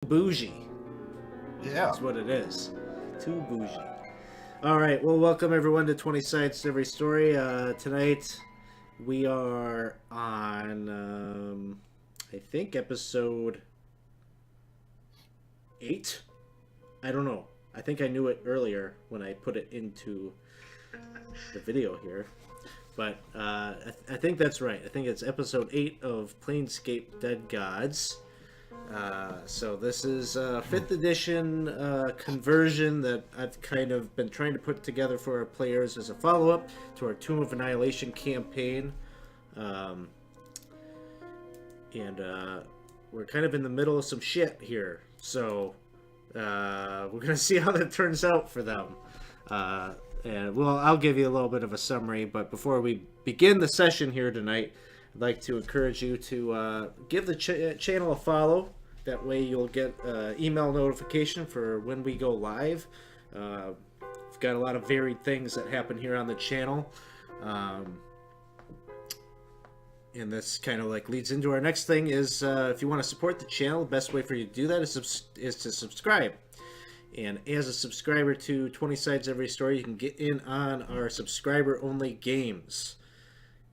Bougie. Yeah. That's what it is. Too bougie. All right. Well, welcome everyone to 20 Sides to Every Story. Tonight we are on, I think, episode 8. I don't know. I think I knew it earlier when I put it into the video here. But I think that's right. I think it's episode 8 of Planescape Dead Gods. So this is a 5th edition conversion that I've kind of been trying to put together for our players as a follow-up to our Tomb of Annihilation campaign. And we're kind of in the middle of some shit here. So we're going to see how that turns out for them. And well, I'll give you a little bit of a summary, but before we begin the session here tonight, I'd like to encourage you to give the channel a follow. That way you'll get email notification for when we go live. We've got a lot of varied things that happen here on the channel. And this kind of like leads into our next thing is if you want to support the channel, the best way for you to do that is to subscribe. And as a subscriber to 20 Sides Every Story, you can get in on our subscriber-only games.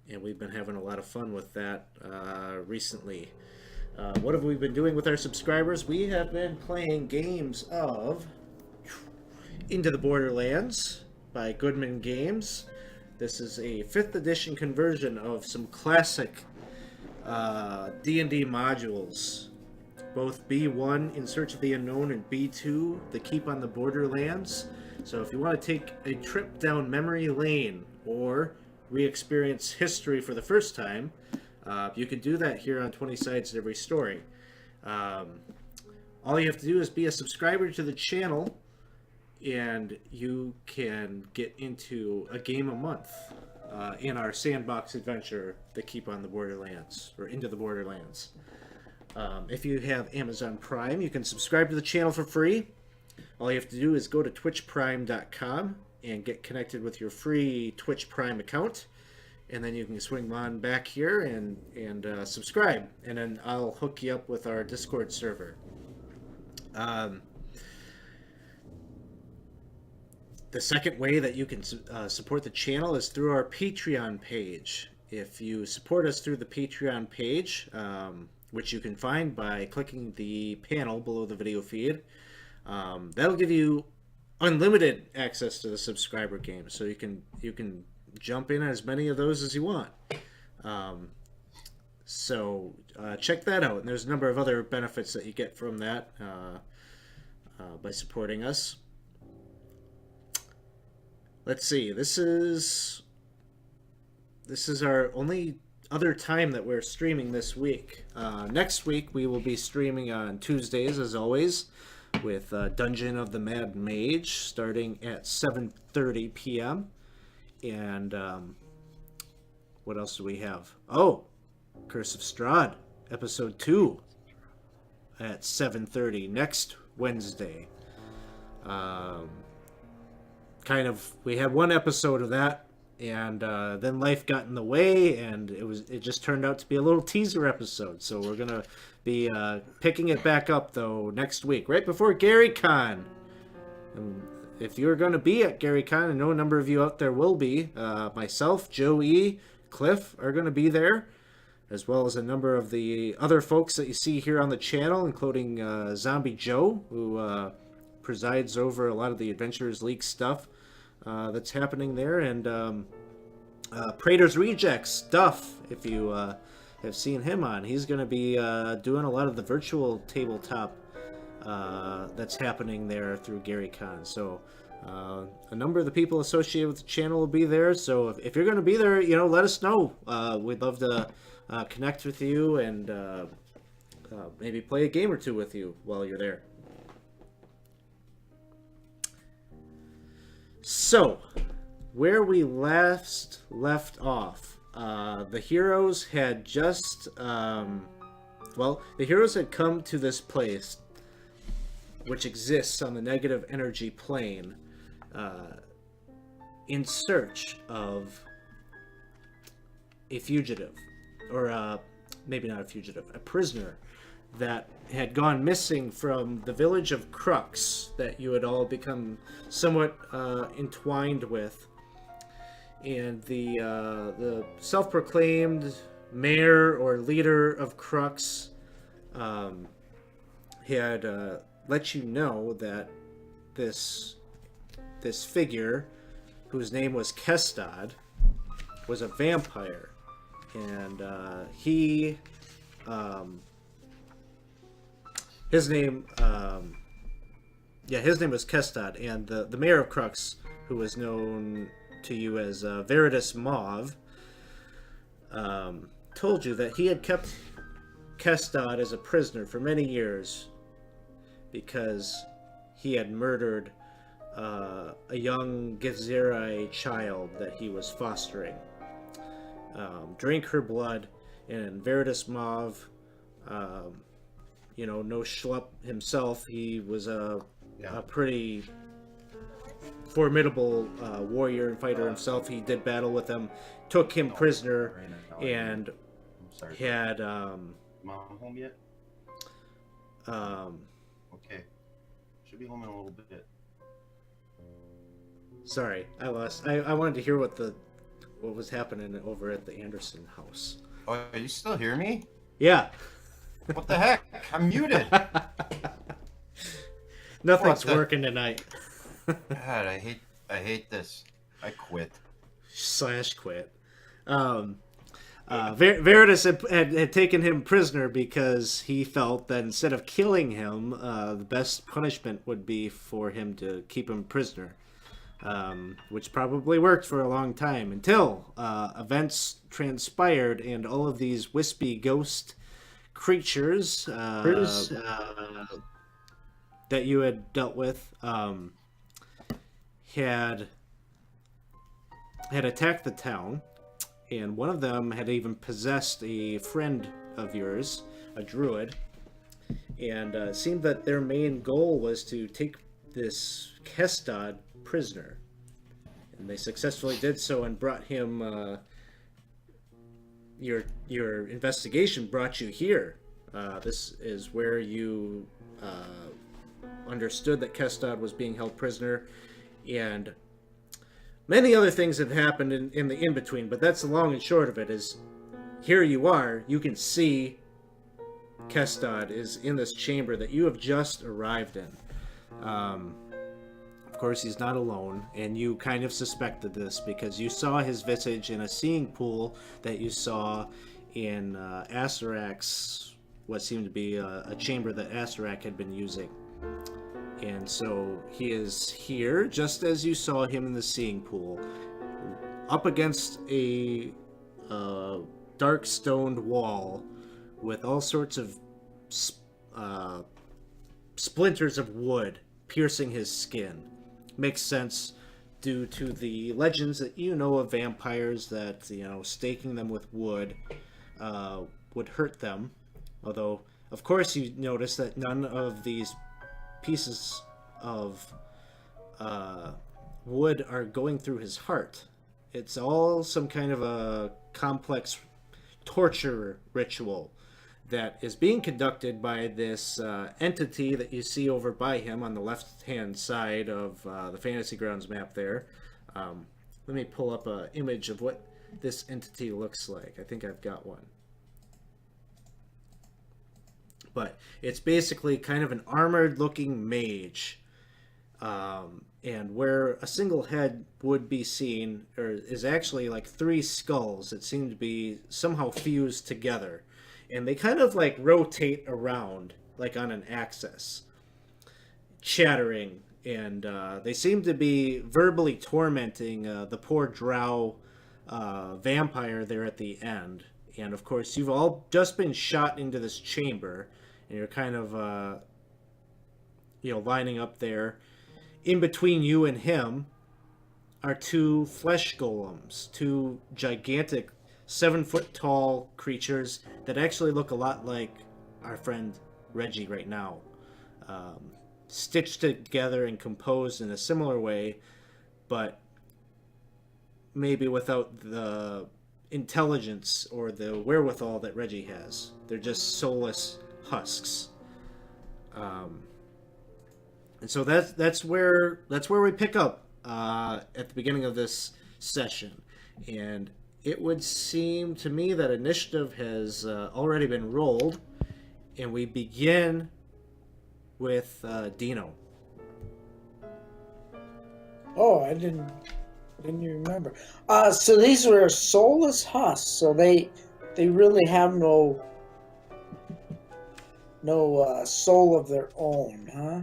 And we've been having a lot of fun with that recently. What have we been doing with our subscribers? We have been playing games of Into the Borderlands by Goodman Games. This is a 5th edition conversion of some classic D&D modules. Both B1, In Search of the Unknown, and B2, The Keep on the Borderlands. So if you want to take a trip down memory lane or re-experience history for the first time, you can do that here on 20 Sides to Every Story. All you have to do is be a subscriber to the channel, and you can get into a game a month in our sandbox adventure, The Keep on the Borderlands, or Into the Borderlands. If you have Amazon Prime, you can subscribe to the channel for free. All you have to do is go to twitchprime.com and get connected with your free Twitch Prime account. And then you can swing on back here and subscribe. And then I'll hook you up with our Discord server. The second way that you can support the channel is through our Patreon page. If you support us through the Patreon page, which you can find by clicking the panel below the video feed, that'll give you unlimited access to the subscriber game. So you can jump in as many of those as you want. So check that out. And there's a number of other benefits that you get from that by supporting us. Let's see. This is our only other time that we're streaming this week. Next week we will be streaming on Tuesdays as always with Dungeon of the Mad Mage starting at 7:30 p.m. And what else do we have? Oh, Curse of Strahd episode 2 at 7:30 next Wednesday. We had one episode of that, and then life got in the way, and it just turned out to be a little teaser episode. So we're gonna be picking it back up though next week, right before GaryCon. And if you're gonna be at GaryCon, I know a number of you out there will be. Myself, Joey, Cliff are gonna be there, as well as a number of the other folks that you see here on the channel, including Zombie Joe, who presides over a lot of the Adventurers League stuff that's happening there, and Praetor's Rejects stuff. If you have seen him on, he's going to be doing a lot of the virtual tabletop that's happening there through GaryCon. So a number of the people associated with the channel will be there. So if you're going to be there, let us know. We'd love to connect with you and maybe play a game or two with you while you're there. So, where we left off, the heroes had just, the heroes had come to this place, which exists on the negative energy plane, in search of a fugitive, or maybe not a fugitive, a prisoner that had gone missing from the village of Crux that you had all become somewhat entwined with. And the self-proclaimed mayor or leader of Crux had let you know that this figure, whose name was Kestad, was a vampire, and he his name his name was Kestad, and the mayor of Crux, who was known to you as Veritas Mauve, told you that he had kept Kestad as a prisoner for many years because he had murdered a young Githzerai child that he was fostering. Drank her blood, and Veritas Mauve, no schlup himself. He was a pretty formidable warrior and fighter himself. He did battle with them, took him prisoner, and had Mom home yet? Okay. Should be home in a little bit. Sorry, I lost. I wanted to hear what was happening over at the Anderson house. Oh, you still hear me? Yeah. What the heck? I'm muted. Nothing's working tonight. God, I hate this. I quit. /quit. Veritas had taken him prisoner because he felt that instead of killing him, the best punishment would be for him to keep him prisoner. Which probably worked for a long time until events transpired and all of these wispy ghost creatures that you had dealt with had attacked the town, and one of them had even possessed a friend of yours, a druid, and it seemed that their main goal was to take this Kestad prisoner, and they successfully did so and brought him. Your investigation brought you here. This is where you understood that Kestad was being held prisoner, and many other things have happened in the in-between, but that's the long and short of it. Is here you are, you can see Kestad is in this chamber that you have just arrived in. Of course, he's not alone, and you kind of suspected this because you saw his visage in a seeing pool that you saw in Asarak's, what seemed to be a chamber that Asarak had been using. And so he is here, just as you saw him in the seeing pool, up against a dark stoned wall with all sorts of splinters of wood piercing his skin. Makes sense due to the legends that you know of vampires, that staking them with wood would hurt them. Although, of course, you notice that none of these pieces of wood are going through his heart. It's all some kind of a complex torture ritual that is being conducted by this entity that you see over by him on the left-hand side of the Fantasy Grounds map there. Let me pull up an image of what this entity looks like. I think I've got one. But it's basically kind of an armored-looking mage. And where a single head would be seen is actually like three skulls that seem to be somehow fused together. And they kind of like rotate around like on an axis, chattering, and they seem to be verbally tormenting the poor drow vampire there at the end. And of course, you've all just been shot into this chamber, and you're kind of lining up there. In between you and him are two flesh golems, two gigantic 7-foot tall creatures that actually look a lot like our friend Reggie right now. Stitched together and composed in a similar way, but maybe without the intelligence or the wherewithal that Reggie has. They're just soulless husks. And so that's where we pick up at the beginning of this session, and it would seem to me that initiative has already been rolled, and we begin with Dino. Oh, I didn't even remember. So these were soulless husks, so they really have no soul of their own, huh?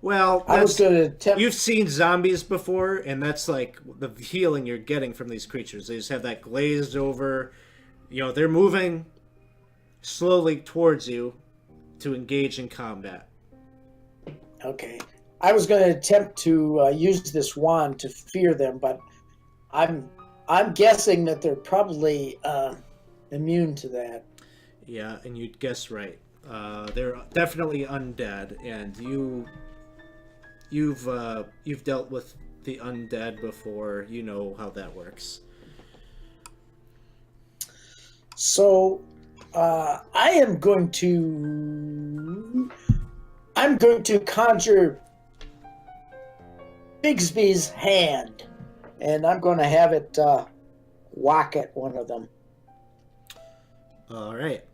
Well, I was going to attempt. you've seen zombies before, and that's like the feeling you're getting from these creatures. They just have that glazed over, they're moving slowly towards you to engage in combat. Okay, I was going to attempt to use this wand to fear them, but I'm guessing that they're probably immune to that. Yeah, and you'd guess right. They're definitely undead, and you've dealt with the undead before. You know how that works. So I'm going to conjure Bigsby's hand, and I'm going to have it whack at one of them. All right.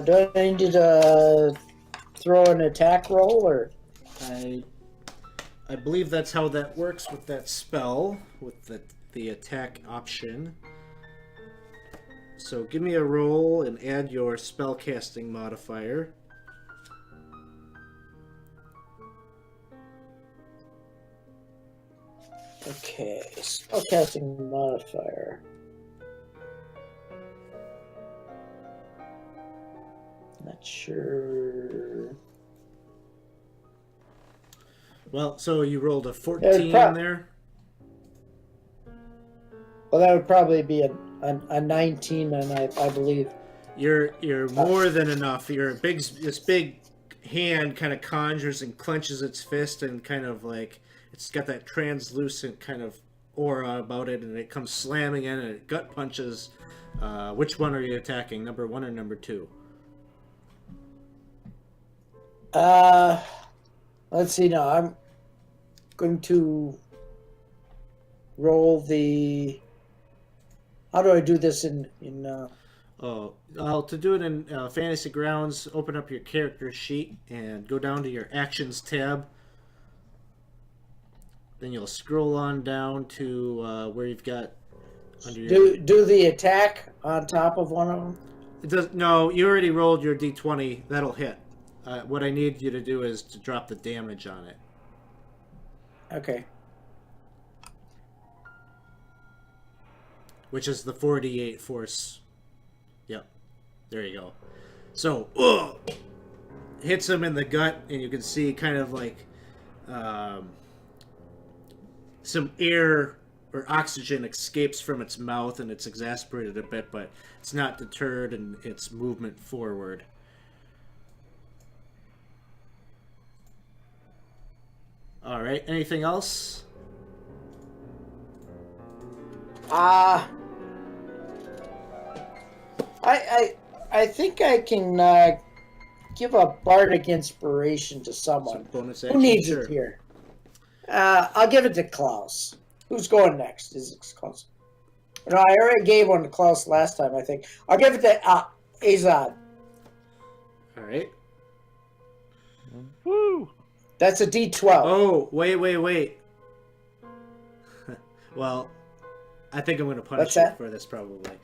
Do I need to throw an attack roll, or? I believe that's how that works with that spell, with the attack option. So give me a roll and add your spellcasting modifier. Okay, spellcasting modifier. Not sure. Well, so you rolled a 14 there. Well, that would probably be a 19, and I believe You're more than enough. This big hand kind of conjures and clenches its fist, and kind of like it's got that translucent kind of aura about it, and it comes slamming in, and it gut punches. Which one are you attacking? Number 1 or number 2? Let's see now. I'm going to roll the. How do I do this in? To do it in Fantasy Grounds, open up your character sheet and go down to your Actions tab. Then you'll scroll on down to where you've got under your. Do the attack on top of one of them? It does no. You already rolled your d20. That'll hit. What I need you to do is to drop the damage on it. Okay. Which is the 4d8 force. Yep. There you go. So, hits him in the gut, and you can see kind of like some air or oxygen escapes from its mouth, and it's exasperated a bit, but it's not deterred in its movement forward. All right. Anything else? I think I can give a bardic inspiration to someone. Bonus Who action, needs sure. it here? I'll give it to Klaus. Who's going next? Is it Klaus? No, I already gave one to Klaus last time, I think. I'll give it to Azad. All right. Woo! That's a D12. Oh, wait. Well, I think I'm going to punish What's you that? for this probably.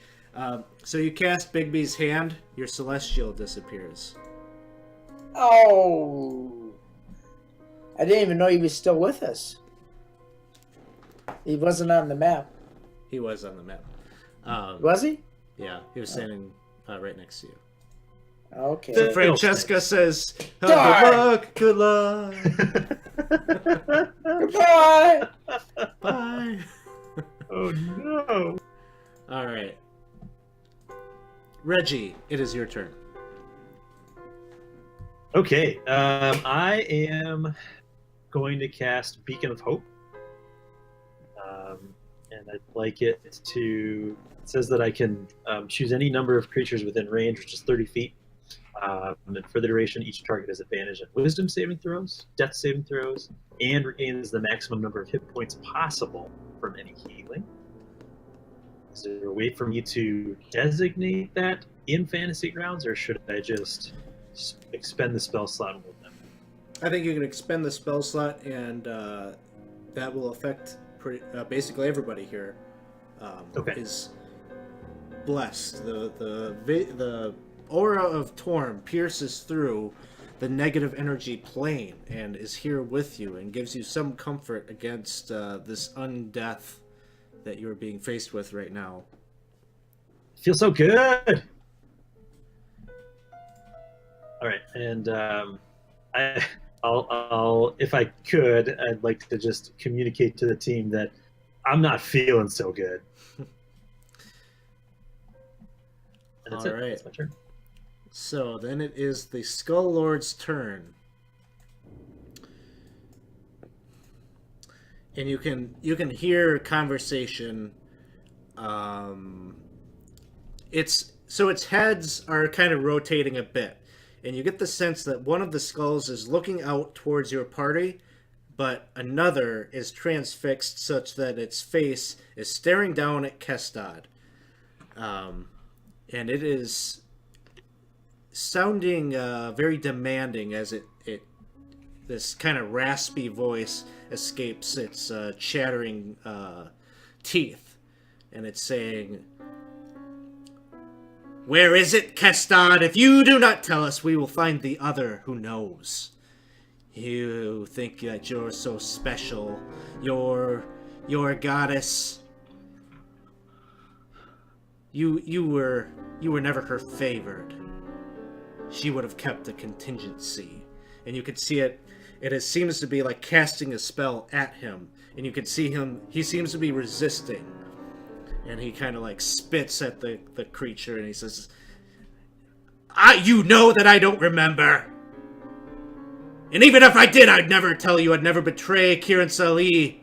So you cast Bigby's hand, your celestial disappears. Oh. I didn't even know he was still with us. He wasn't on the map. He was on the map. Was he? Yeah, he was standing right next to you. Okay. So Francesca says, oh, Die! good luck. Goodbye! Bye. Oh no! All right. Reggie, it is your turn. Okay, I am going to cast Beacon of Hope, and I'd like it to It says that I can choose any number of creatures within range, which is 30 feet. And for the duration, each target has advantage on wisdom saving throws, death saving throws, and regains the maximum number of hit points possible from any healing. Is there a way for me to designate that in fantasy grounds, or should I just expend the spell slot with them? I think you can expend the spell slot, and that will affect basically everybody here. Okay. Is blessed. The aura of Torm pierces through the negative energy plane and is here with you and gives you some comfort against this undeath that you're being faced with right now. Feels so good. All right, and I'll if I could, I'd like to just communicate to the team that I'm not feeling so good. And that's All it. right. That's my turn. So then it is the Skull Lord's turn. And you can hear conversation. Its heads are kind of rotating a bit, and you get the sense that one of the skulls is looking out towards your party, but another is transfixed such that its face is staring down at Kestad. And it is sounding very demanding as it this kind of raspy voice escapes its chattering teeth, and it's saying, "Where is it, Kestad? If you do not tell us, we will find the other who knows. You think that you're so special. You're a goddess. You were never her favored. She would have kept a contingency." And you could see it seems to be like casting a spell at him, and you can see him, he seems to be resisting, and he kind of like spits at the creature, and he says, you know that I don't remember, and even if I did, I'd never tell you, I'd never betray Kiran Sali.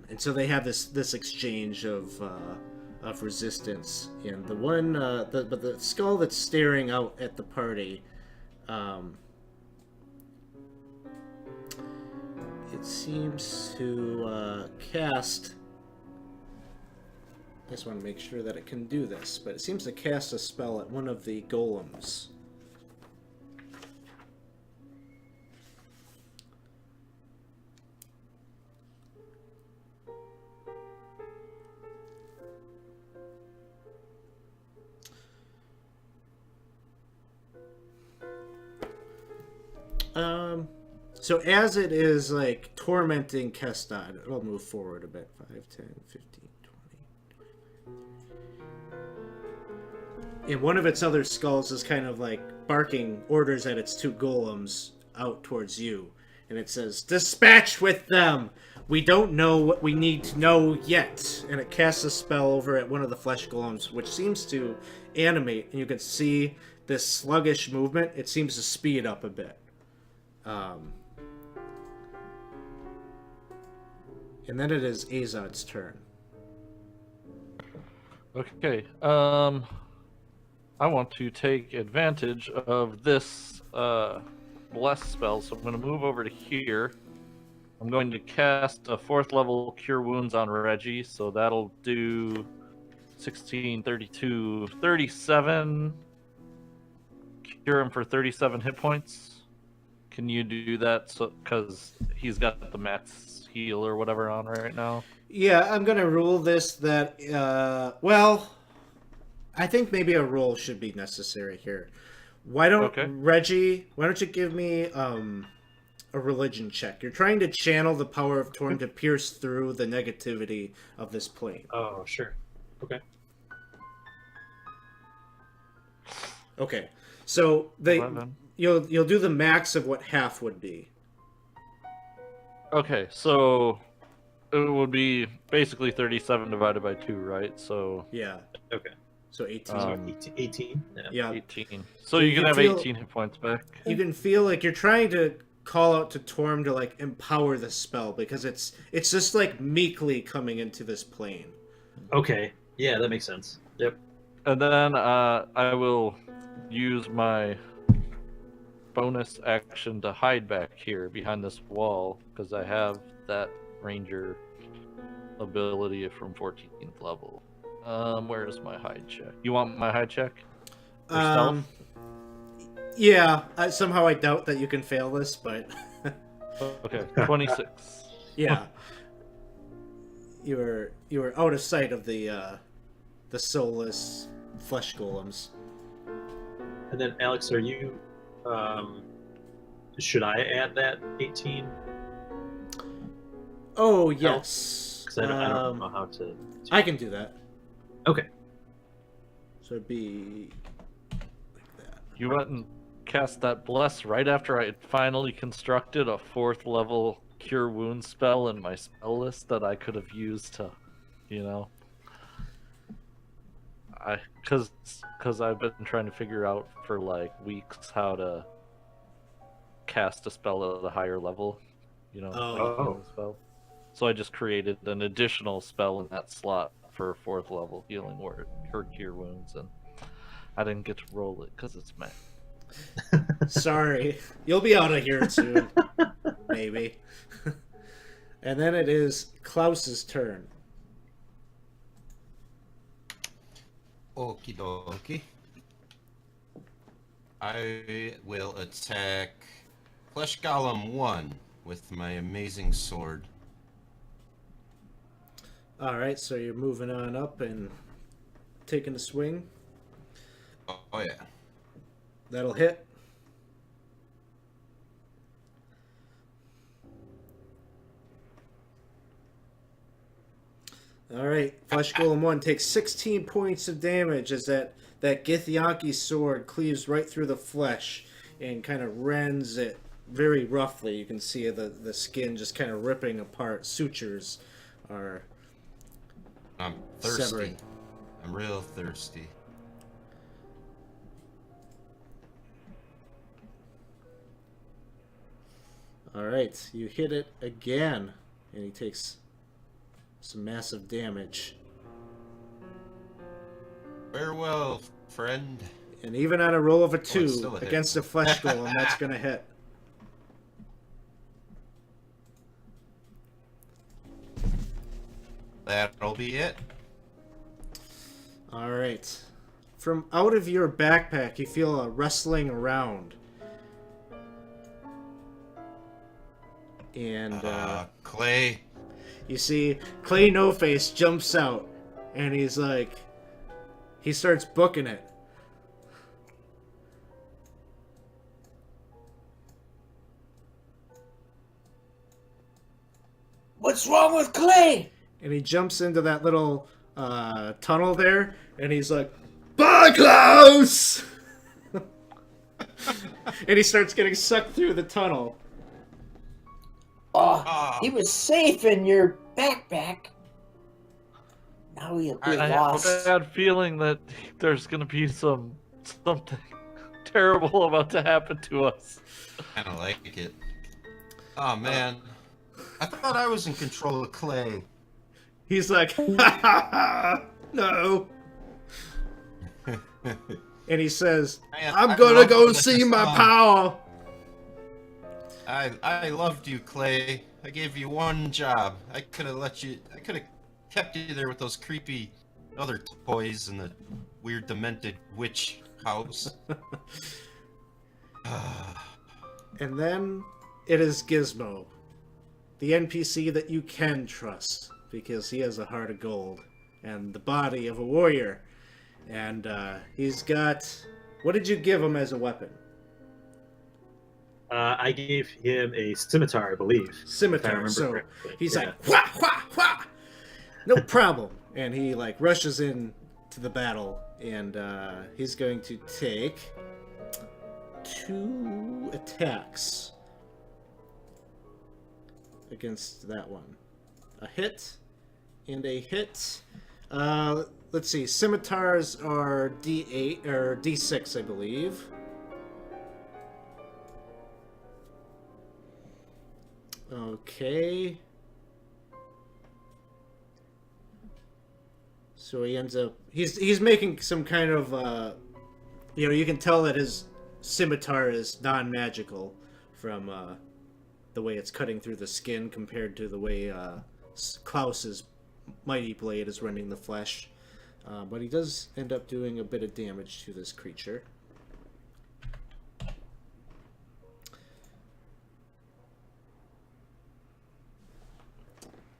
And so they have this exchange of resistance, and the one but the skull that's staring out at the party, it seems to cast. I just want to make sure that it can do this, but it seems to cast a spell at one of the golems. So as it is like tormenting Kestad, it'll move forward a bit. 5, 10, 15, 20. And one of its other skulls is kind of like barking orders at its two golems out towards you. And it says, "Dispatch with them! We don't know what we need to know yet." And it casts a spell over at one of the flesh golems, which seems to animate. And you can see this sluggish movement. It seems to speed up a bit. And then it is Azad's turn. Okay. I want to take advantage of this bless spell, so I'm going to move over to here. I'm going to cast a 4th level Cure Wounds on Reggie, so that'll do 16, 32, 37. Cure him for 37 hit points. Can you do that? So, because he's got the max heal or whatever on right now. Yeah, I'm gonna rule this that. Well, I think maybe a roll should be necessary here. Reggie? Why don't you give me a religion check? You're trying to channel the power of Torn to pierce through the negativity of this plane. Oh, sure. Okay. Okay, so 11. You'll do the max of what half would be. Okay, so it would be basically 37 divided by 2, right? So Yeah. Okay. So 18. 18? Yeah. 18. So You you can can have feel- 18 hit points back. You can feel like you're trying to call out to Torm to like empower the spell because it's just like meekly coming into this plane. Okay. Yeah, that makes sense. Yep. And then I will use my bonus action to hide back here behind this wall because I have that ranger ability from 14th level. Where is my hide check? You want my hide check? For stealth? Yeah, somehow I doubt that you can fail this, but Okay, 26. yeah, you were out of sight of the soulless flesh golems. And then Alex, are you? Should I add that 18? Oh yes, Because I don't know how to. I can do that. Okay. So it'd be like that. You went and cast that bless right after I had finally constructed a 4th level cure wound spell in my spell list that I could have used to, because I've been trying to figure out for like weeks how to cast a spell at a higher level, Oh. spell. So I just created an additional spell in that slot for a 4th level healing word or cure wounds, and I didn't get to roll it because it's May. Sorry, you'll be out of here soon, maybe. And then it is Klaus's turn. Okie dokie. I will attack Flesh Golem 1 with my amazing sword. All right, so you're moving on up and taking a swing. Oh yeah. That'll hit. All right, Flesh Golem 1 takes 16 points of damage as that Githyanki sword cleaves right through the flesh and kind of rends it very roughly. You can see the skin just kind of ripping apart. Sutures are I'm thirsty. severing. I'm real thirsty. All right, you hit it again, and he takes some massive damage. Farewell, friend. And even on a roll of a it's 2 still a hit. against a flesh golem, that's going to hit. That'll be it. All right. From out of your backpack, you feel a rustling around. And Clay. you see Clay No Face jumps out, and he's like, he starts booking it. What's wrong with Clay? And he jumps into that little tunnel there, and he's like, "Bye, Klaus!" And he starts getting sucked through the tunnel. Oh, he was safe in your backpack. Now he'll be I have lost. a bad feeling that there's going to be something terrible about to happen to us. Kind of like it. Oh man, I thought I was in control of Clay. He's like, "Ha ha ha! No!" And he says, Man, "I'm I gonna love go this see my song. power." I loved you, Clay. I gave you one job. I could have kept you there with those creepy other toys in the weird demented witch house. And then it is Gizmo, the NPC that you can trust, because he has a heart of gold and the body of a warrior. And he's got... What did you give him as a weapon? I gave him a scimitar, I believe. If I Scimitar. remember So correctly. he's Yeah. like, "Wah, wah, wah! No problem." And he like rushes in to the battle, and he's going to take 2 attacks against that one. A hit and a hit. Let's see. Scimitars are D8 or D6, I believe. Okay. So he ends up he's making some kind of you can tell that his scimitar is non-magical from the way it's cutting through the skin compared to the way Klaus's mighty blade is rending the flesh. But he does end up doing a bit of damage to this creature.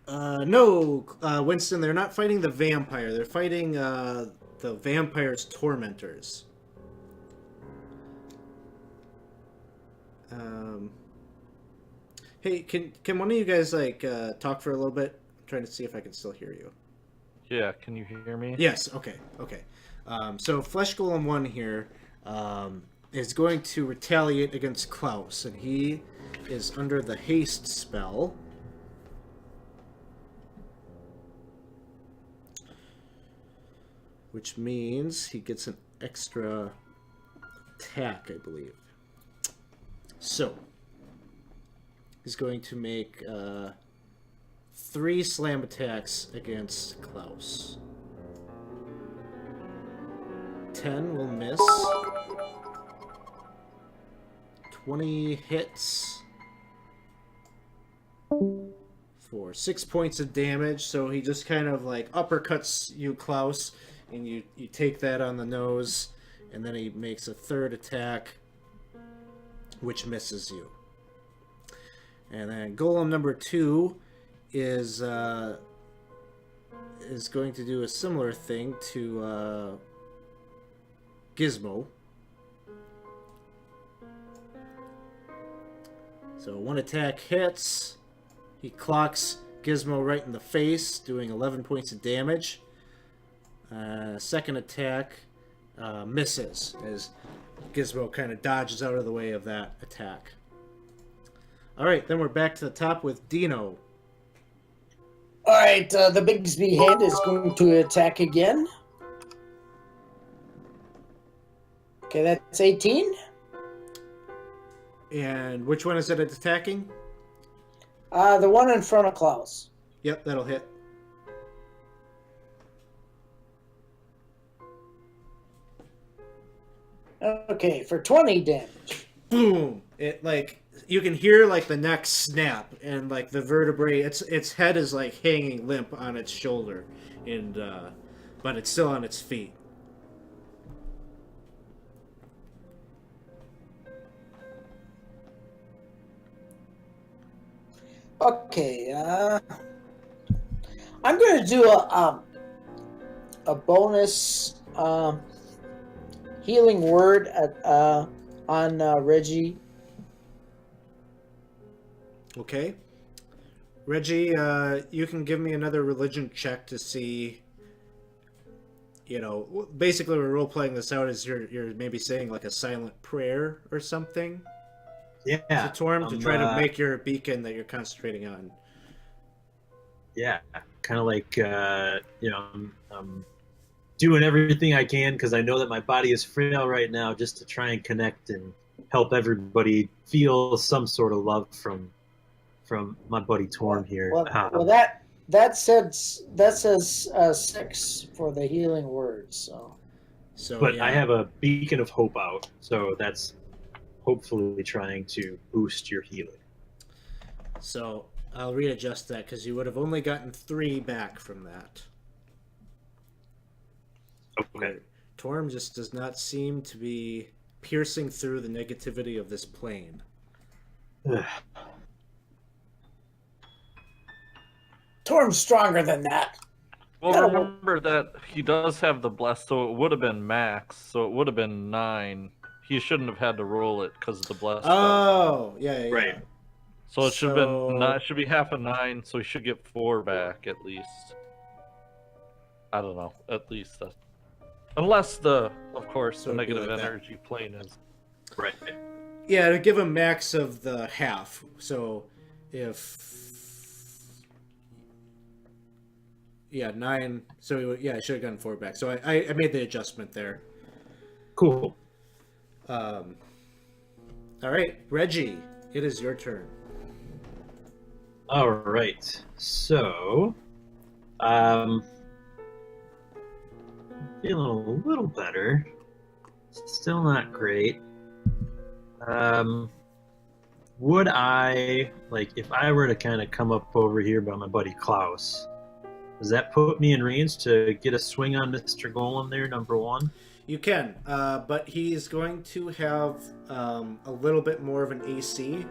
No, Winston, they're not fighting the vampire. They're fighting the vampire's tormentors. Hey, can one of you guys talk for a little bit? I'm trying to see if I can still hear you. Yeah, can you hear me? Yes. Okay. So Flesh Golem 1 here is going to retaliate against Klaus, and he is under the haste spell. Which means he gets an extra attack, I believe. So, he's going to make 3 slam attacks against Klaus. 10 will miss. 20 hits. For 6 points of damage, so he just kind of uppercuts you, Klaus, and you take that on the nose, and then he makes a 3rd attack, which misses you. And then Golem number 2 is going to do a similar thing to Gizmo. So 1 attack hits. He clocks Gizmo right in the face, doing 11 points of damage. 2nd attack misses as Gizmo kind of dodges out of the way of that attack. Alright, then we're back to the top with Dino. Alright, the Bigsby head is going to attack again. Okay, that's 18. And which one is it attacking? The one in front of Klaus. Yep, that'll hit. Okay, for 20 damage. Boom! It you can hear the neck snap, and the vertebrae, its head is hanging limp on its shoulder, and but it's still on its feet. Okay, I'm going to do a bonus healing word on Reggie. Okay. Reggie, you can give me another religion check to see. Basically, we're role playing this out as you're maybe saying a silent prayer or something. Yeah. To Torm to try to make your beacon that you're concentrating on. Yeah, kind of I'm doing everything I can because I know that my body is frail right now, just to try and connect and help everybody feel some sort of love from my buddy Torm here. Well, that says 6 for the healing word. So but yeah. I have a beacon of hope out, so that's hopefully trying to boost your healing. So I'll readjust that because you would have only gotten 3 back from that. Okay. Torm just does not seem to be piercing through the negativity of this plane. Torm's stronger than that. Well, remember that he does have the bless, so it would have been max, so it would have been 9. He shouldn't have had to roll it because of the bless. Oh, yeah. Right. So it should have been it should be half a 9, so he should get 4 back at least. I don't know. At least unless of course, So the it'd be negative like that. energy plane is. Right. Yeah, to give a max of the half. So if 9. So I should have gotten 4 back. So I made the adjustment there. Cool. All right, Reggie, it is your turn. All right. So, feeling a little better. Still not great. Would I, like, if I were to kind of come up over here by my buddy Klaus, does that put me in range to get a swing on Mr. Golem there, number one? You can, but he's going to have a little bit more of an AC.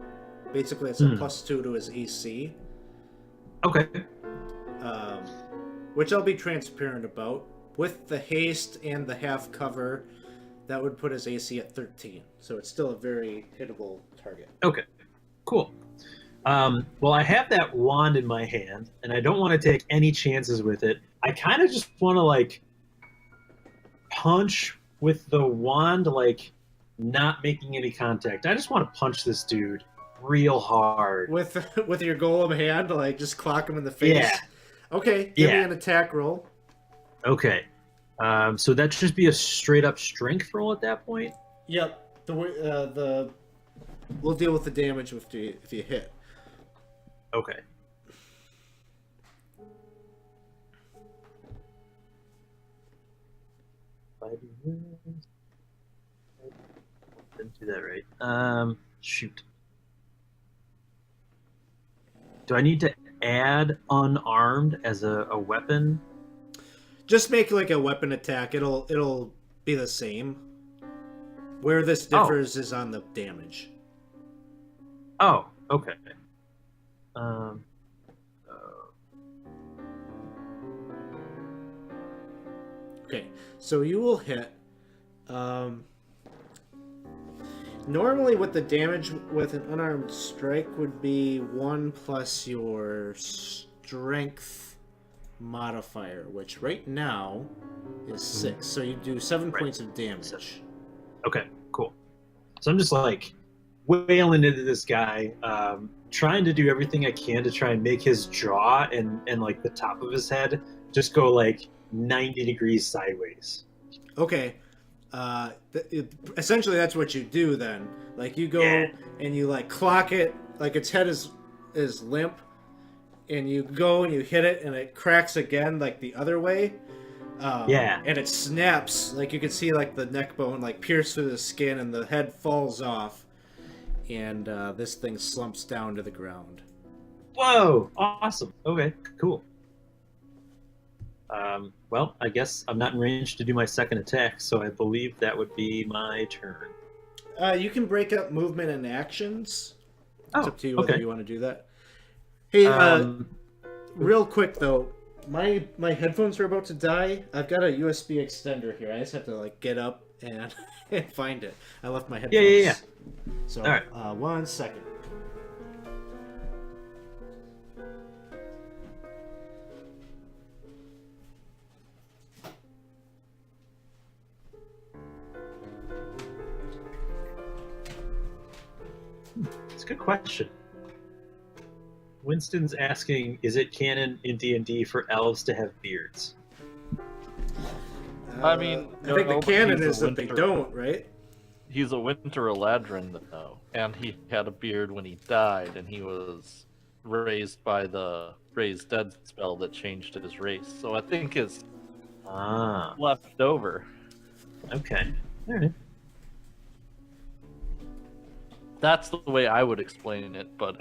Basically, it's a +2 to his AC. Okay. Which I'll be transparent about. With the haste and the half cover, that would put his AC at 13. So it's still a very hittable target. Okay. Cool. Well, I have that wand in my hand, and I don't want to take any chances with it. I kind of just want to, like, punch with the wand, like, not making any contact. I just want to punch this dude real hard. With your golem hand, like, just clock him in the face? Yeah. Okay, give me an attack roll. Okay. So that should just be a straight-up strength roll at that point? Yep. We'll deal with the damage if you hit. Okay. Didn't do that right. Shoot. Do I need to add unarmed as a weapon? Just make like a weapon attack. It'll be the same. Where this differs is on the damage. Oh, okay. Okay, so you will hit. Normally, what the damage with an unarmed strike would be 1 plus your strength modifier, which right now is 6. So you do 7 points of damage. Okay, cool. So I'm just like wailing into this guy, trying to do everything I can to try and make his jaw and like the top of his head just go like 90 degrees sideways. Okay. Essentially, that's what you do then. Like, you go and you, like, clock it, like its head is limp, and you go and you hit it, and it cracks again, like, the other way. And it snaps, like, you can see, like, the neck bone, like, pierce through the skin, and the head falls off, and this thing slumps down to the ground. Whoa! Awesome. Okay, cool. Well, I guess I'm not in range to do my second attack, so I believe that would be my turn. You can break up movement and actions. It's up to you okay. whether you want to do that. Hey, real quick though, my headphones are about to die. I've got a USB extender here. I just have to like get up and find it. I left my headphones. Yeah. So, all right. 1 second. It's a good question. Winston's asking, is it canon in D&D for elves to have beards? I mean, I think the but canon he's a is that they don't, right? He's a Winter Eladrin, though, and he had a beard when he died, and he was raised by the Raised Dead spell that changed his race. So I think it's left over. Okay. All right. That's the way I would explain it, but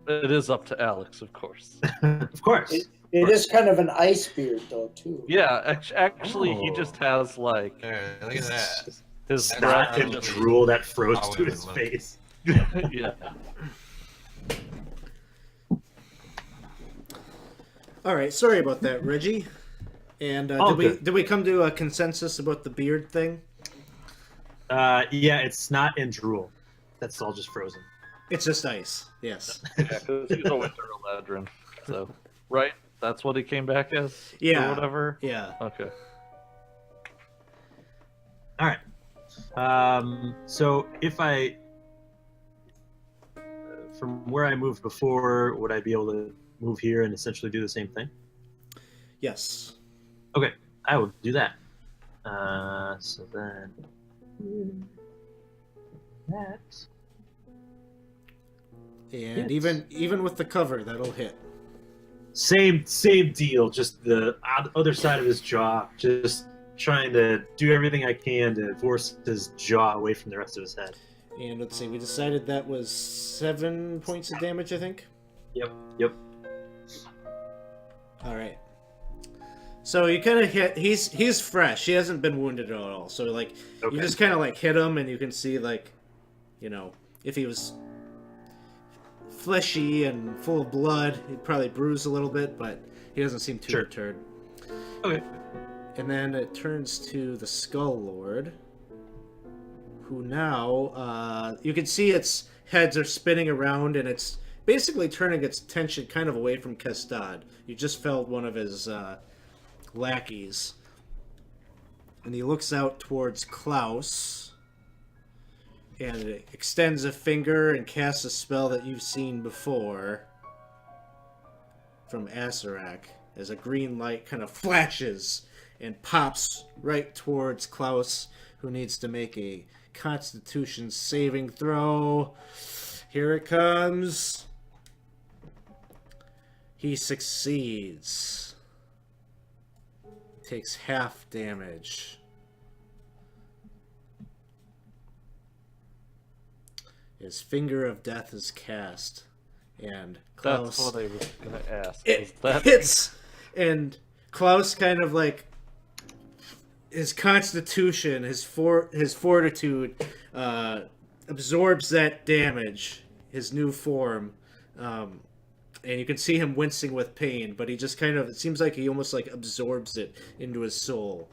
it is up to Alex, of course. Of course. It is kind of an ice beard, though, too. Yeah, actually, he just has, like, Look at that. his Snot and just... drool that froze Oh, to wait, his look. face. Yeah. All right, sorry about that, Reggie. And did we come to a consensus about the beard thing? Yeah, it's snot and drool. That's all just frozen. It's just ice. Yes. Yeah, 'cause he's a Winter Eladrin. So, right? That's what he came back as? Yeah. Or whatever? Yeah. Okay. All right. So if I, from where I moved before, would I be able to move here and essentially do the same thing? Yes. Okay, I will do that. So then that. And Hits. even with the cover, that'll hit. Same deal. Just the other side of his jaw. Just trying to do everything I can to force his jaw away from the rest of his head. And let's see, we decided that was 7 points of damage, I think. Yep. All right. So you kind of hit. He's fresh. He hasn't been wounded at all. So like Okay. you just kind of like hit him, and you can see like, if he was fleshy and full of blood, he'd probably bruise a little bit, but he doesn't seem too Sure. deterred. Okay. And then it turns to the Skull Lord, who now you can see its heads are spinning around, and it's basically turning its attention kind of away from Kestad. You just felled one of his lackeys. And he looks out towards Klaus and it extends a finger and casts a spell that you've seen before from Asarak as a green light kind of flashes and pops right towards Klaus, who needs to make a Constitution saving throw. Here it comes. He succeeds. Takes half damage. His finger of death is cast, and Klaus That's what I was gonna ask. it Is that hits, and Klaus kind of like his constitution, his fortitude absorbs that damage, his new form, and you can see him wincing with pain. But he just kind of, it seems like he almost like absorbs it into his soul,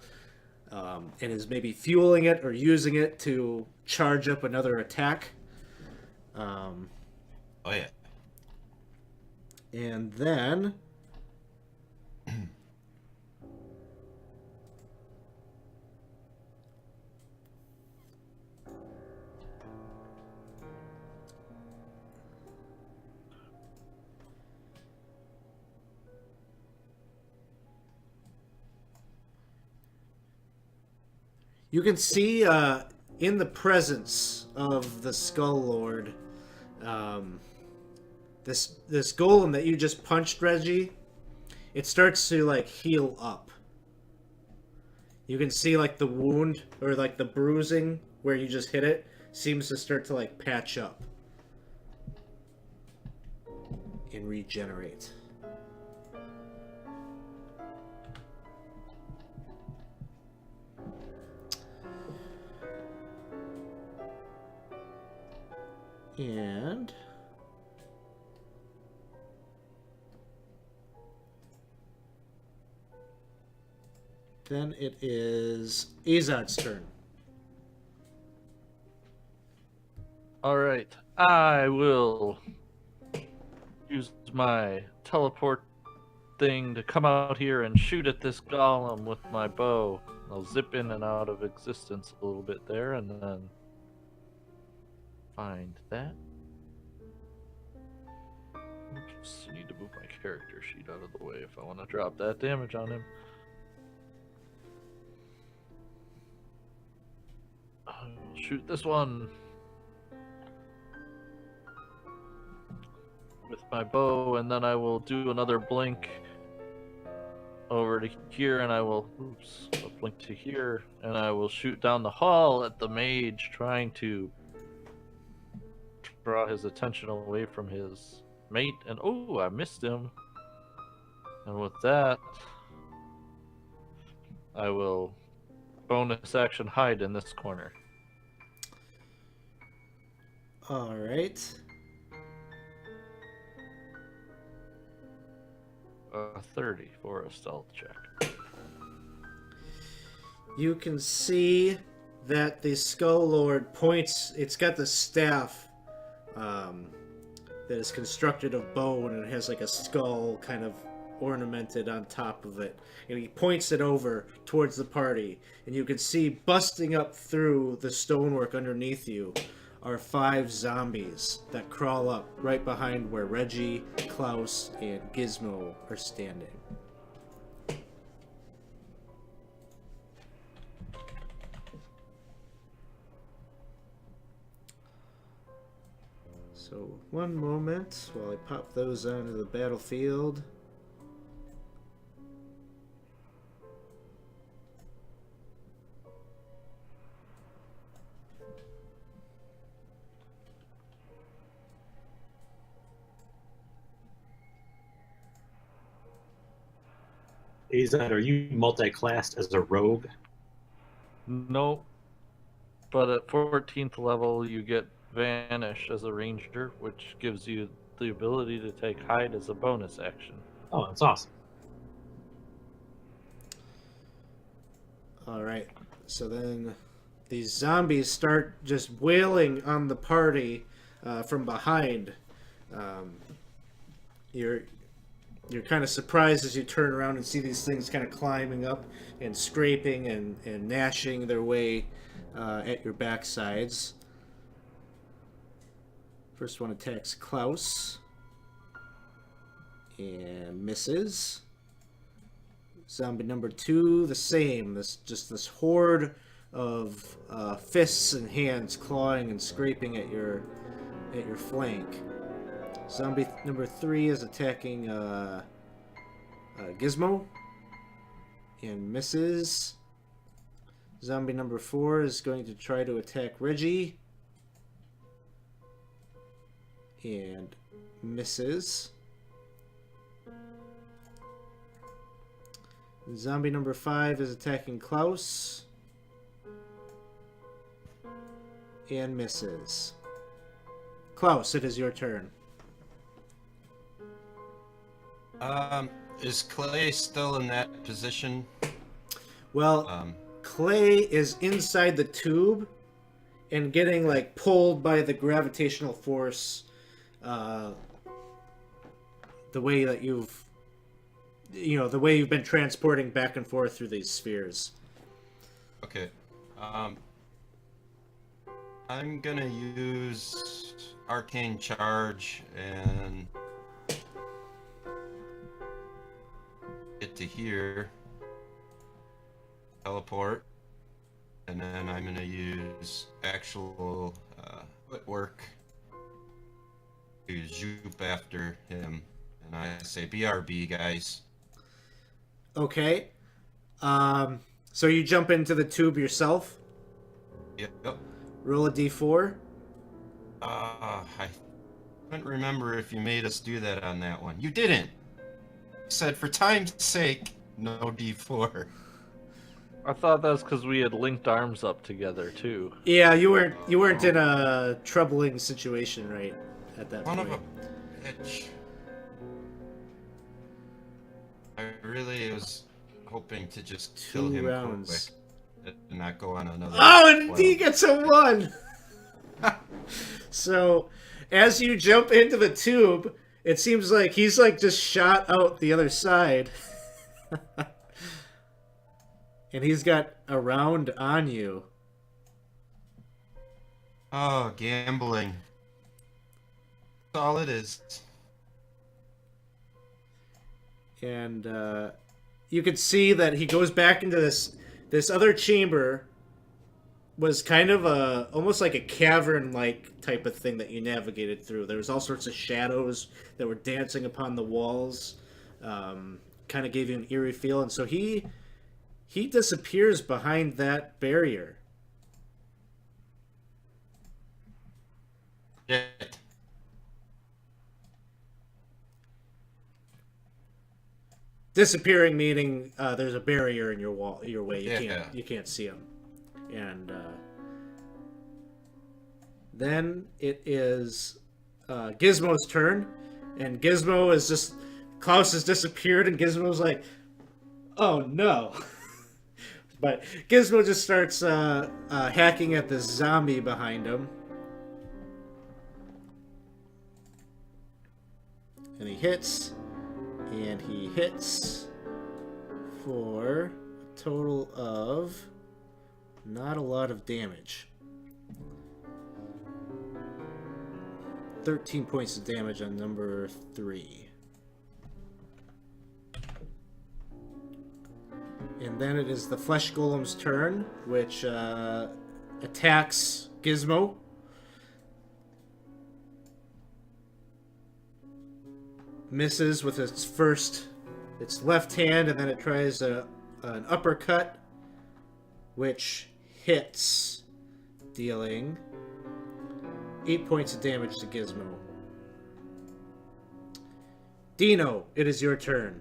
and is maybe fueling it or using it to charge up another attack. Oh yeah. And then you can see in the presence of the Skull Lord, this golem that you just punched, Reggie, it starts to like heal up. You can see like the wound or like the bruising where you just hit it seems to start to like patch up and regenerate. And then it is Azad's turn. all right? I will use my teleport thing to come out here and shoot at this golem with my bow. I'll zip in and out of existence a little bit there, and then find that. Just need to move my character sheet out of the way if I want to drop that damage on him. I'll shoot this one with my bow, and then I will do another blink over to here, and I will I'll blink to here, and I will shoot down the hall at the mage, trying to draw his attention away from his mate. And oh, I missed him. And with that, I will bonus action hide in this corner. All right. 30 for a stealth check. You can see that the Skull Lord points. It's got the staff that is constructed of bone, and it has like a skull kind of ornamented on top of it. And he points it over towards the party, and you can see busting up through the stonework underneath you are 5 zombies that crawl up right behind where Reggie, Klaus, and Gizmo are standing. So, one moment while I pop those onto the battlefield. Azad, are you multi-classed as a rogue? Nope. But at 14th level, you get Vanish as a ranger, which gives you the ability to take Hide as a bonus action. Oh, that's awesome. Alright, so then these zombies start just wailing on the party from behind. You're kind of surprised as you turn around and see these things kind of climbing up and scraping and gnashing their way at your backsides. First one attacks Klaus and misses. Zombie number 2, the same. This horde of fists and hands clawing and scraping at your flank. Zombie number 3 is attacking Gizmo and misses. Zombie number 4 is going to try to attack Reggie and misses. Zombie number 5 is attacking Klaus and misses. Klaus, it is your turn. Is Clay still in that position? Well, Clay is inside the tube and getting like pulled by the gravitational force, the way that the way you've been transporting back and forth through these spheres. Okay. I'm gonna use Arcane Charge and get to here. Teleport. And then I'm gonna use actual footwork to zoop after him. And I say BRB, guys. Okay. So you jump into the tube yourself. Yep. Roll a d4. I couldn't remember if you made us do that on that one. You didn't. You said for time's sake, no D4. I thought that's because we had linked arms up together too. Yeah, you weren't in a troubling situation right at that Son point. of a bitch. I really was hoping to just kill 2 him rounds. quick and not go on another. Oh, and well, he gets a 1! So, as you jump into the tube, it seems like he's like just shot out the other side. And he's got a round on you. Oh, gambling. That's all it is. And you can see that he goes back into this other chamber. Was kind of almost like a cavern-like type of thing that you navigated through. There was all sorts of shadows that were dancing upon the walls. Kind of gave you an eerie feel, and so he disappears behind that barrier. Shit. Disappearing meaning there's a barrier in your way. Yeah. You can't see him. And then it is Gizmo's turn, and Gizmo is just Klaus has disappeared, and Gizmo's like, "Oh no!" But Gizmo just starts hacking at this zombie behind him, and he hits, for a total of not a lot of damage. 13 points of damage on number 3. And then it is the Flesh Golem's turn, which attacks Gizmo. misses with its left hand, and then it tries an uppercut, which hits, dealing 8 points of damage to Gizmo. Dino, it is your turn.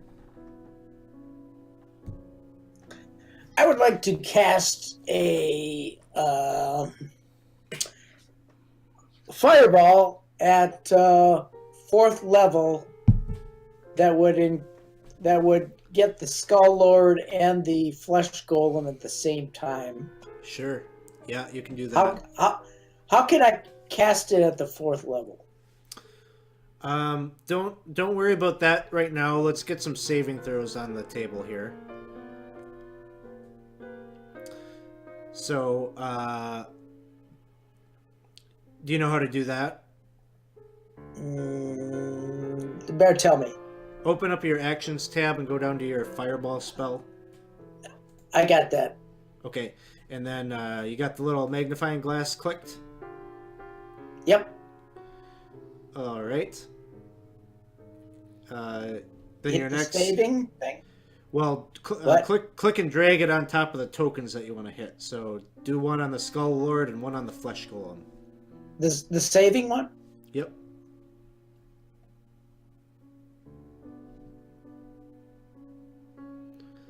I would like to cast a fireball at 4th level that would get the Skull Lord and the Flesh Golem at the same time. Sure. Yeah, you can do that. How can I cast it at the 4th level? Don't worry about that right now. Let's get some saving throws on the table here. So, do you know how to do that? You better tell me. Open up your actions tab and go down to your fireball spell. I got that. Okay, and then you got the little magnifying glass clicked. Yep. All right. Then Hit your the next saving thing. Well, click and drag it on top of the tokens that you want to hit. So do one on the Skull Lord and one on the Flesh Golem. The saving one? Yep.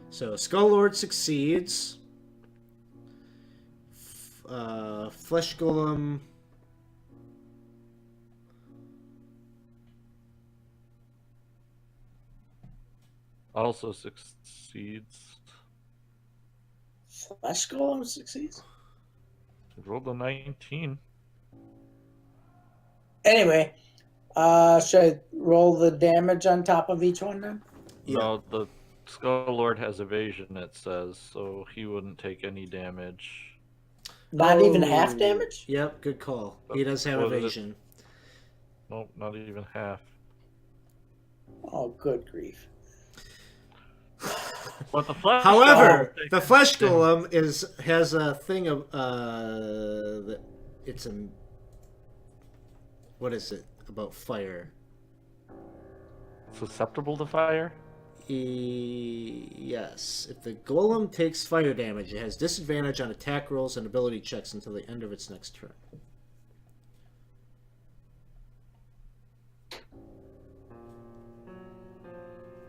So Skull Lord succeeds. Flesh Golem. Also succeeds. Flesh Golem succeeds? Rolled a 19. Anyway, should I roll the damage on top of each one then? Yeah. No, the Skull Lord has evasion, it says, so he wouldn't take any damage. Not even Oh. half damage? Yep, good call. He does have What is it? evasion. Nope, not even half. Oh, good grief. But the Flesh However, Golem the Flesh Golem has a thing of it's a what is it about fire? susceptible to fire? Yes. If the golem takes fire damage, it has disadvantage on attack rolls and ability checks until the end of its next turn.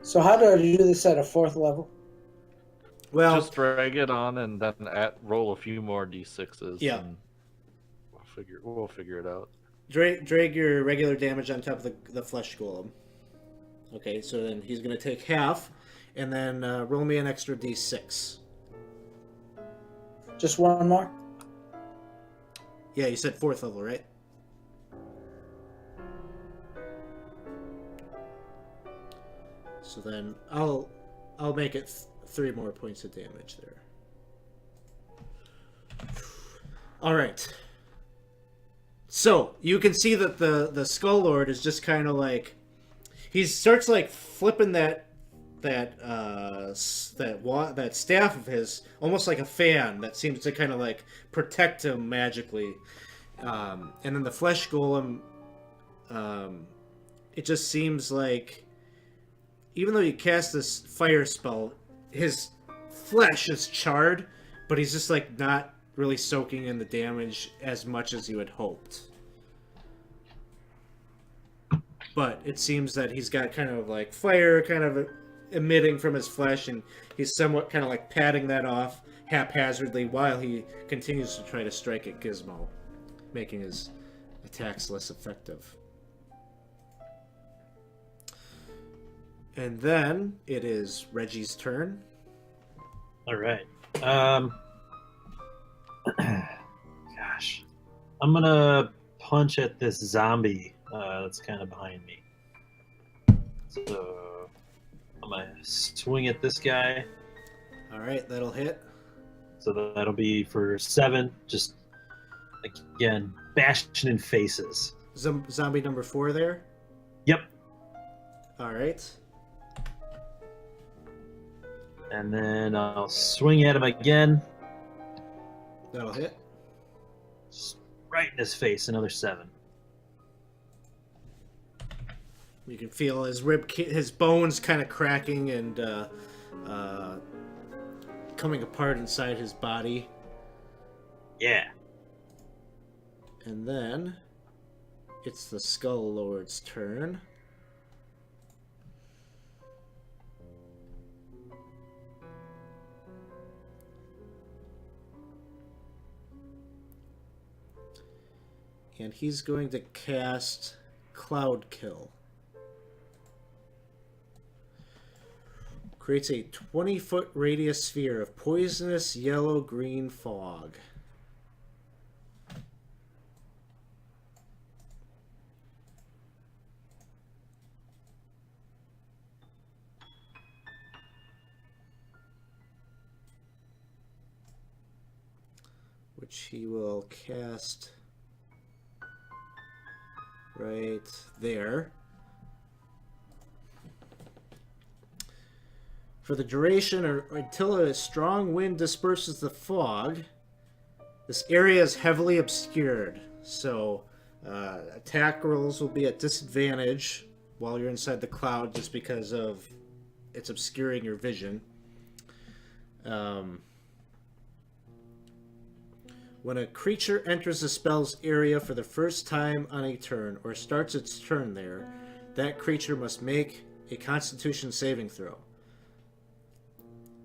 So how do I do this at a 4th level? Well, Just drag it on and then roll a few more d6s. Yeah. And we'll figure it out. drag your regular damage on top of the Flesh Golem. Okay, so then he's going to take half, and then roll me an extra d6. Just one more? Yeah, you said 4th level, right? So then I'll make it 3 more points of damage there. All right. So you can see that the Skull Lord is just kind of like he starts like flipping that staff of his almost like a fan that seems to kind of like protect him magically. And then the Flesh Golem, it just seems like even though you cast this fire spell, his flesh is charred, but he's just like not really soaking in the damage as much as you had hoped. But it seems that he's got kind of like fire kind of emitting from his flesh, and he's somewhat kind of like patting that off haphazardly while he continues to try to strike at Gizmo, making his attacks less effective. And then it is Reggie's turn. All right. Gosh, I'm gonna punch at this zombie that's kind of behind me. So I'm gonna swing at this guy. All right, that'll hit. So that'll be for 7. Just again, bashing in faces. Zombie number 4 there. Yep. All right. And then I'll swing at him again. That'll hit. Just right in his face. Another 7. You can feel his bones kind of cracking and coming apart inside his body. Yeah. And then it's the Skull Lord's turn. And he's going to cast Cloud Kill. Creates a 20-foot radius sphere of poisonous yellow-green fog. Which he will cast right there. For the duration or until a strong wind disperses the fog, this area is heavily obscured. So attack rolls will be at disadvantage while you're inside the cloud just because of it's obscuring your vision. When a creature enters the spell's area for the first time on a turn or starts its turn there, that creature must make a Constitution saving throw.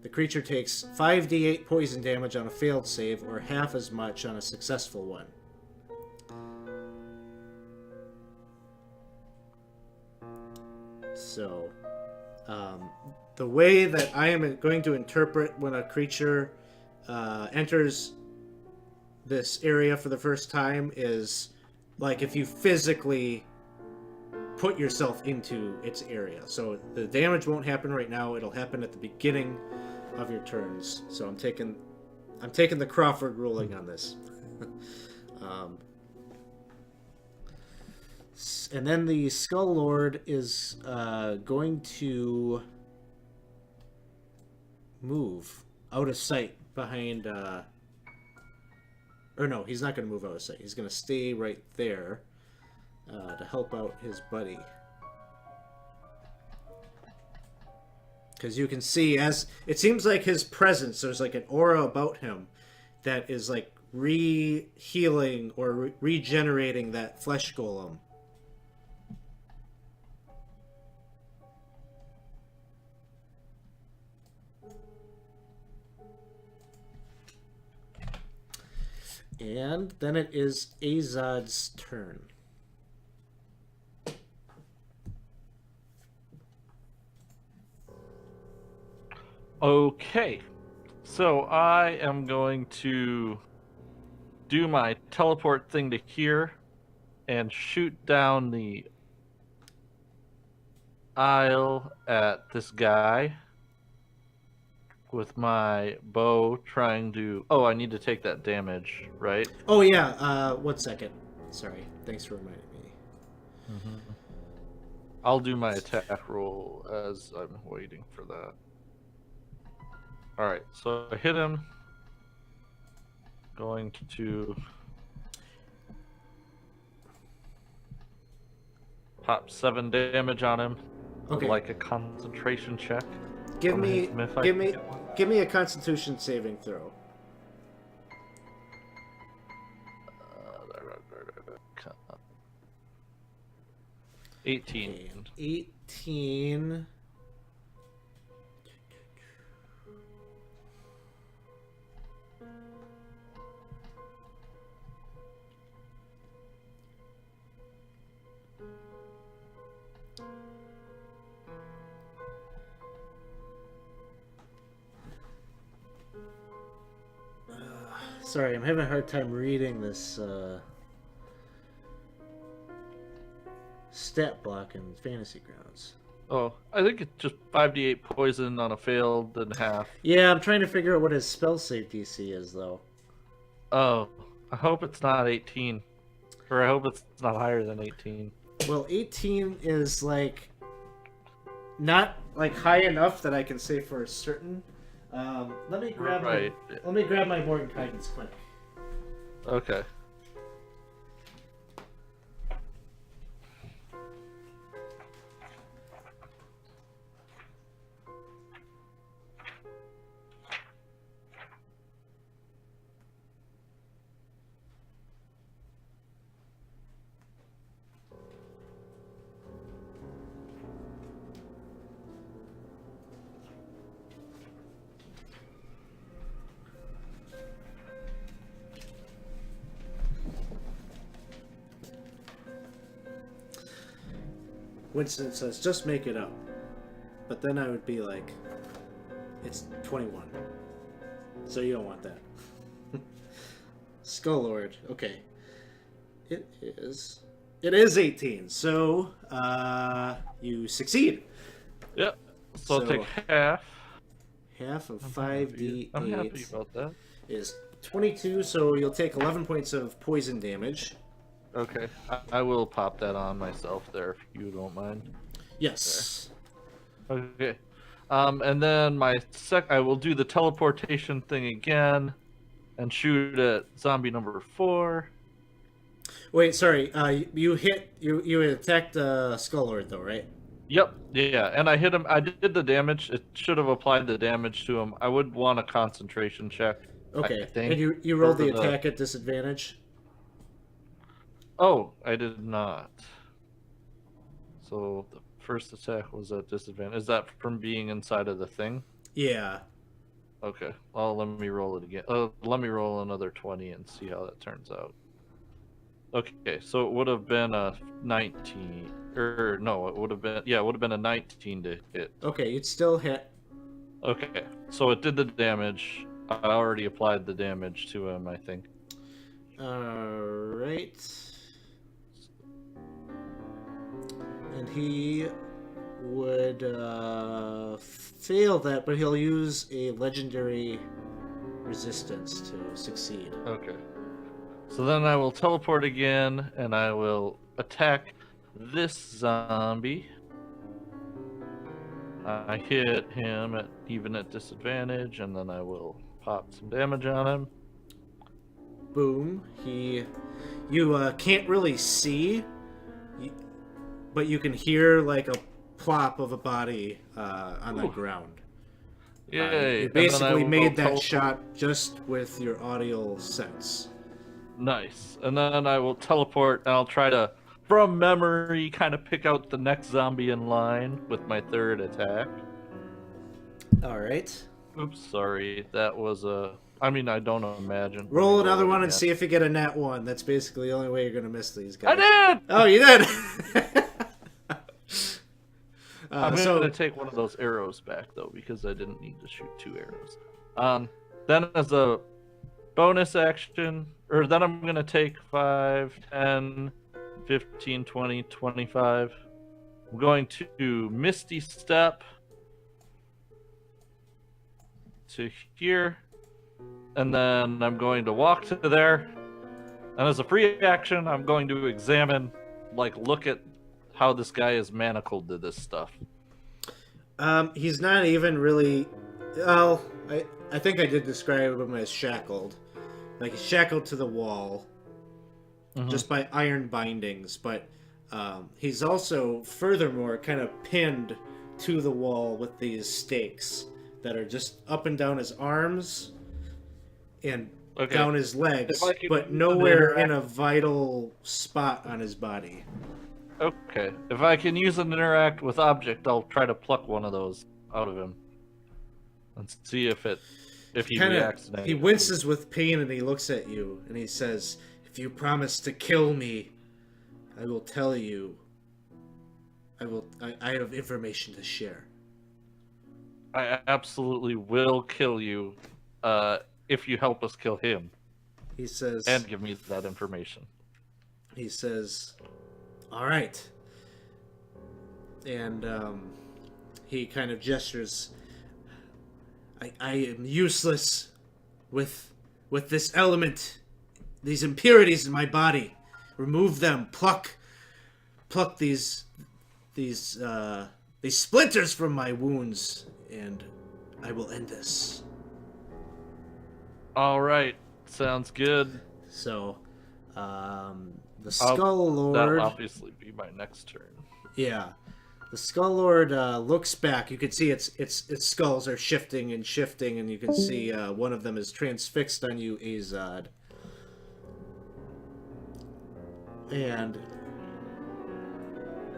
The creature takes 5d8 poison damage on a failed save, or half as much on a successful one. So, the way that I am going to interpret when a creature enters this area for the first time is like if you physically put yourself into its area. So the damage won't happen right now, it'll happen at the beginning of your turns. So I'm taking the Crawford ruling on this. And then the Skull Lord is going to move out of sight behind or no, he's not going to move out of sight. He's going to stay right there to help out his buddy. Because you can see, as it seems like his presence, there's like an aura about him that is like re-healing or regenerating that flesh golem. And then it is Azad's turn. Okay, so I am going to do my teleport thing to here and shoot down the aisle at this guy with my bow, trying to... Oh, I need to take that damage, right? Oh yeah, 1 second. Sorry, thanks for reminding me. Mm-hmm. I'll do my attack roll as I'm waiting for that. Alright, so I hit him. Going to pop 7 damage on him. Okay. Like a concentration check. Give me Give a Constitution saving throw. 18. 18. Sorry, I'm having a hard time reading this stat block in Fantasy Grounds. Oh, I think it's just 5d8 poison on a failed and half. Yeah, I'm trying to figure out what his spell save DC is, though. Oh, I hope it's not 18. Or I hope it's not higher than 18. Well, 18 is, like, not, like, high enough that I can say for certain. Let me grab my Mordenkainen's quick. Okay. Winston says, just make it up. But then I would be like, it's 21. So you don't want that. Skull Lord. Okay. It is 18. So, you succeed. Yep. So I'll take half. Half of I'm happy 5d8 about that. is 22, so you'll take 11 points of poison damage. Okay. I will pop that on myself there if you don't mind. Yes. Okay. And then I will do the teleportation thing again and shoot at zombie number 4. Wait, sorry. You attacked Skull Lord though, right? Yep. Yeah. And I hit him. I did the damage. It should have applied the damage to him. I would want a concentration check. Okay. I think, And you rolled for the attack at disadvantage? Oh, I did not. So the first attack was at disadvantage. Is that from being inside of the thing? Yeah. Okay. Well, let me roll it again. Let me roll another 20 and see how that turns out. Okay, so it would have been a 19. It would have been a 19 to hit. Okay, you'd still hit. Okay, so it did the damage. I already applied the damage to him, I think. Alright. And he would fail that, but he'll use a legendary resistance to succeed. Okay. So then I will teleport again, and I will attack this zombie. I hit him even at disadvantage, and then I will pop some damage on him. Boom. You can't really see, but you can hear like a plop of a body on the ground. Yay! You basically made that teleport. shot just with your audio sense. Nice. And then I will teleport, and I'll try to, from memory, kind of pick out the next zombie in line with my third attack. Alright. Oops, sorry. That was a... I don't imagine. Roll another one and again. see if you get a nat 1. That's basically the only way you're going to miss these guys. I did! Oh, you did! I'm so going to take one of those arrows back, though, because I didn't need to shoot 2 arrows. Then as a bonus action, then I'm going to take 5, 10, 15, 20, 25. I'm going to Misty Step to here, and then I'm going to walk to there, and as a free action, I'm going to examine, look at how this guy is manacled to this stuff. he's not even really... Well, I think I did describe him as shackled. Like, he's shackled to the wall just by iron bindings, but he's also, furthermore, kind of pinned to the wall with these stakes that are just up and down his arms and down his legs, but nowhere in a vital spot on his body. Okay. If I can use an interact with object, I'll try to pluck one of those out of him and see if he reacts. He winces with pain and he looks at you and he says, "If you promise to kill me, I will tell you. I have information to share." I absolutely will kill you if you help us kill him. He says, and give me that information. He says, "All right." And he kind of gestures. I am useless with this element, these impurities in my body. Remove them. Pluck these splinters from my wounds, and I will end this. All right, sounds good. So, the Skull Lord. That'll obviously be my next turn. Yeah, the Skull Lord looks back. You can see its skulls are shifting, and you can see one of them is transfixed on you, Azad. And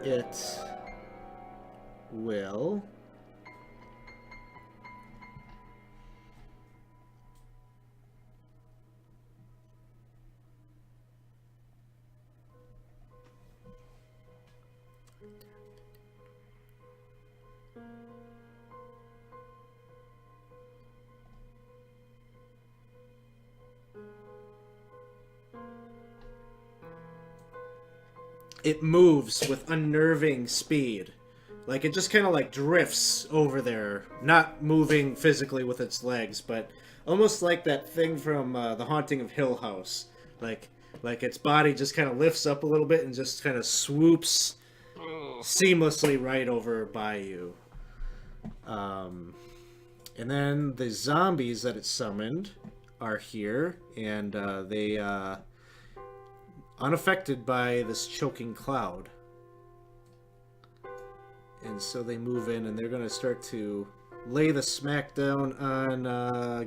it will it moves with unnerving speed. Like it just kind of like drifts over there, not moving physically with its legs, but almost like that thing from The Haunting of Hill House. Like its body just kind of lifts up a little bit and just kind of swoops seamlessly right over by you. And then the zombies that it summoned are here, and they unaffected by this choking cloud. And so they move in, and they're going to start to lay the smackdown on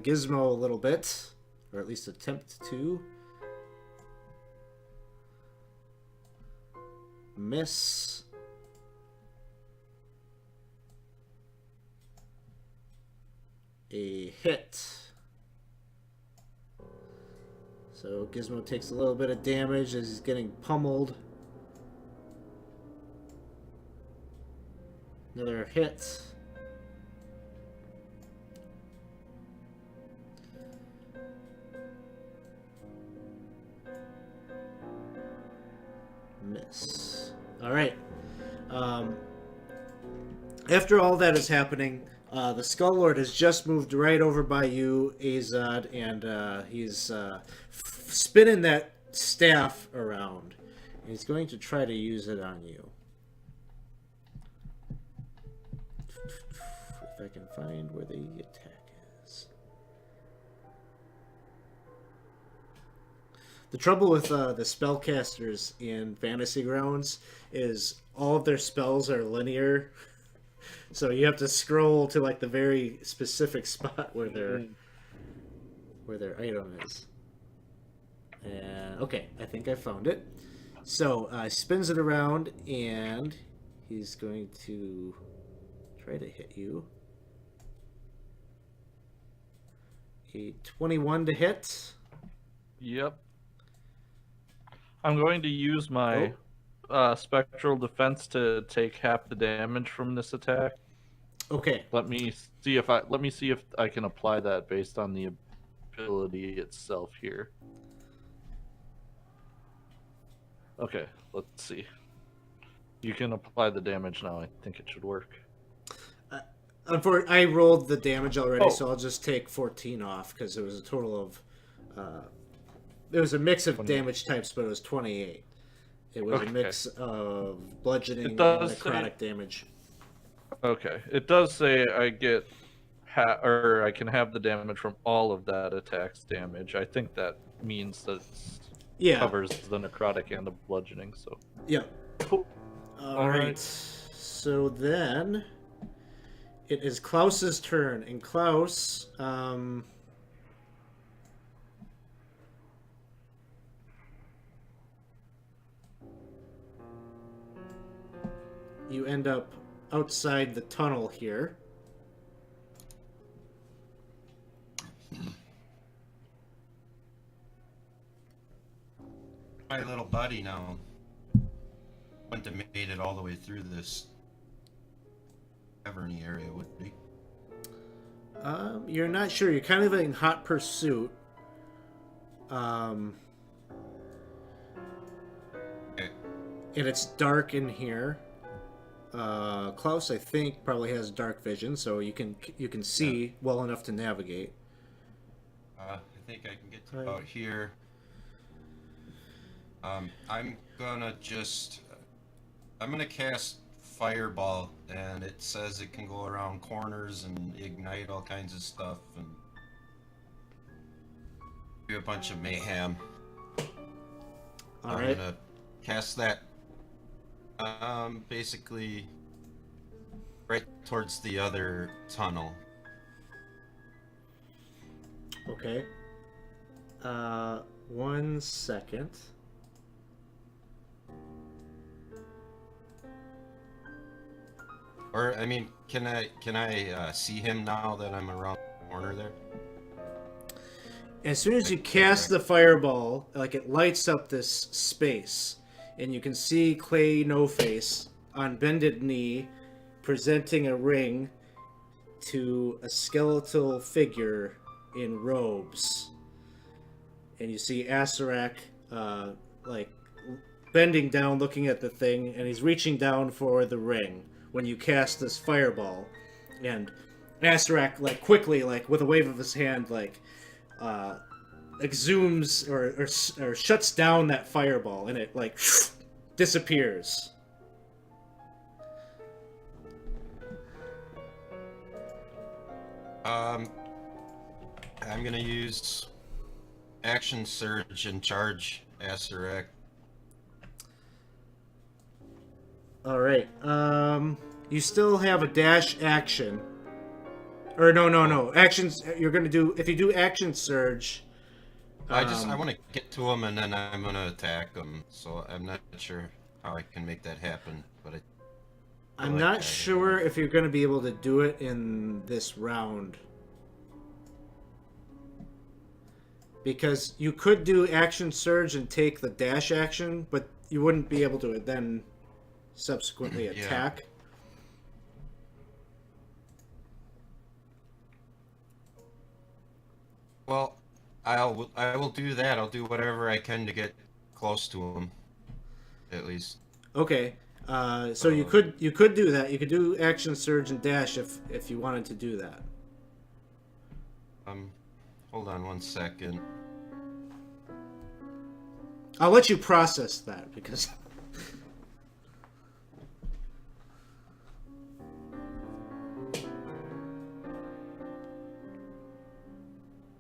Gizmo a little bit, or at least attempt to. Miss. A hit. So Gizmo takes a little bit of damage as he's getting pummeled. Another hit. Miss. Alright. After all that is happening, the Skull Lord has just moved right over by you, Azad, and he's spinning that staff around. He's going to try to use it on you. If I can find where the attack is. The trouble with the spellcasters in Fantasy Grounds is all of their spells are linear. So you have to scroll to like the very specific spot where their item is. And okay, I think I found it. So spins it around, and he's going to try to hit you. A 21 to hit. Yep. I'm going to use my spectral defense to take half the damage from this attack. Okay. Let me see if I can apply that based on the ability itself here. Okay, let's see. You can apply the damage now. I think it should work. I rolled the damage already, so I'll just take 14 off because it was a total of. It was a mix of damage types, but it was 28. It was a mix of bludgeoning and necrotic damage. Okay, it does say I get I can have the damage from all of that attack's damage. I think that means that it covers the necrotic and the bludgeoning. So yeah. Cool. All right. So then it is Klaus's turn, and Klaus. You end up outside the tunnel here. My little buddy now wouldn't have made it all the way through this caverny area, would he? You're not sure. You're kind of in hot pursuit. Okay. And it's dark in here. Klaus, I think, probably has dark vision, so you can see well enough to navigate. I think I can get to about here. I'm gonna cast Fireball, and it says it can go around corners and ignite all kinds of stuff and do a bunch of mayhem. I'm gonna cast that basically right towards the other tunnel. Okay. 1 second. Or I mean, can I see him now that I'm around the corner there? As soon as you cast the fireball, like it lights up this space, and you can see Clay No Face on bended knee, presenting a ring to a skeletal figure in robes, and you see Asarak, like bending down, looking at the thing, and he's reaching down for the ring when you cast this fireball. And Asarak, like, quickly, like, with a wave of his hand, like, exhumes or shuts down that fireball, and it, like, disappears. I'm gonna use Action Surge and charge Asarak. All right. You still have a dash action. Or no. Actions. You're gonna do if you do action surge. I want to get to him and then I'm gonna attack him. So I'm not sure how I can make that happen, but I'm like not that. sure if you're gonna be able to do it in this round. Because you could do action surge and take the dash action, but you wouldn't be able to then subsequently attack. Yeah. Well, I will do that. I'll do whatever I can to get close to him, at least. Okay. So you could do that. You could do action surge and dash if you wanted to do that. Hold on one second. I'll let you process that because.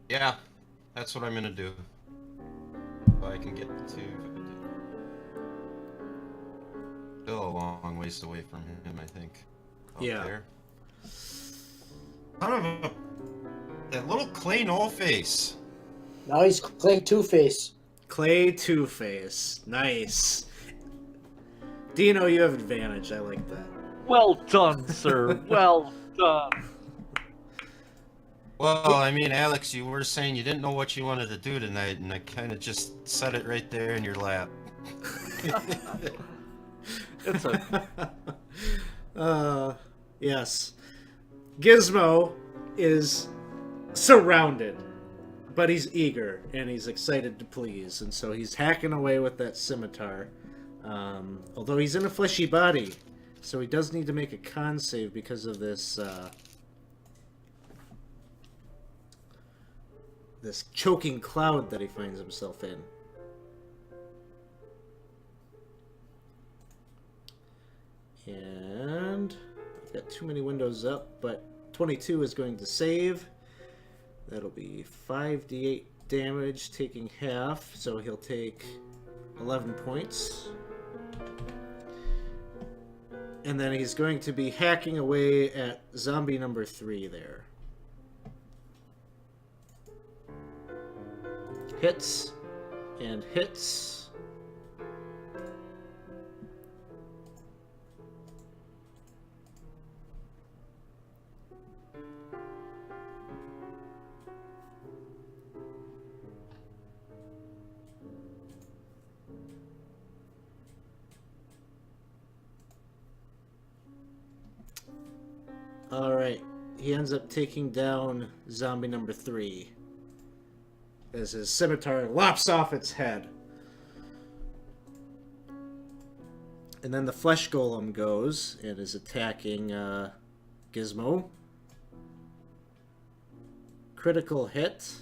Yeah, that's what I'm gonna do. So I can get to. Still a long ways away from him, I think. Up Yeah. There. Son of a. That little clay no face. Now he's Clay Two-Face. Clay Two-Face. Nice. Dino, you have advantage. I like that. Well done, sir. Well done. Well, I mean, Alex, you were saying you didn't know what you wanted to do tonight, and I kind of just set it right there in your lap. It's a Yes. Gizmo is surrounded, but he's eager and he's excited to please, and so he's hacking away with that scimitar. Although he's in a fleshy body, so he does need to make a con save because of this this choking cloud that he finds himself in. And I've got too many windows up, but 22 is going to save. That'll be 5d8 damage, taking half, so he'll take 11 points. And then he's going to be hacking away at zombie number 3 there. Hits and hits. Alright, he ends up taking down zombie number 3 as his scimitar lops off its head. And then the flesh golem goes and is attacking Gizmo. Critical hit.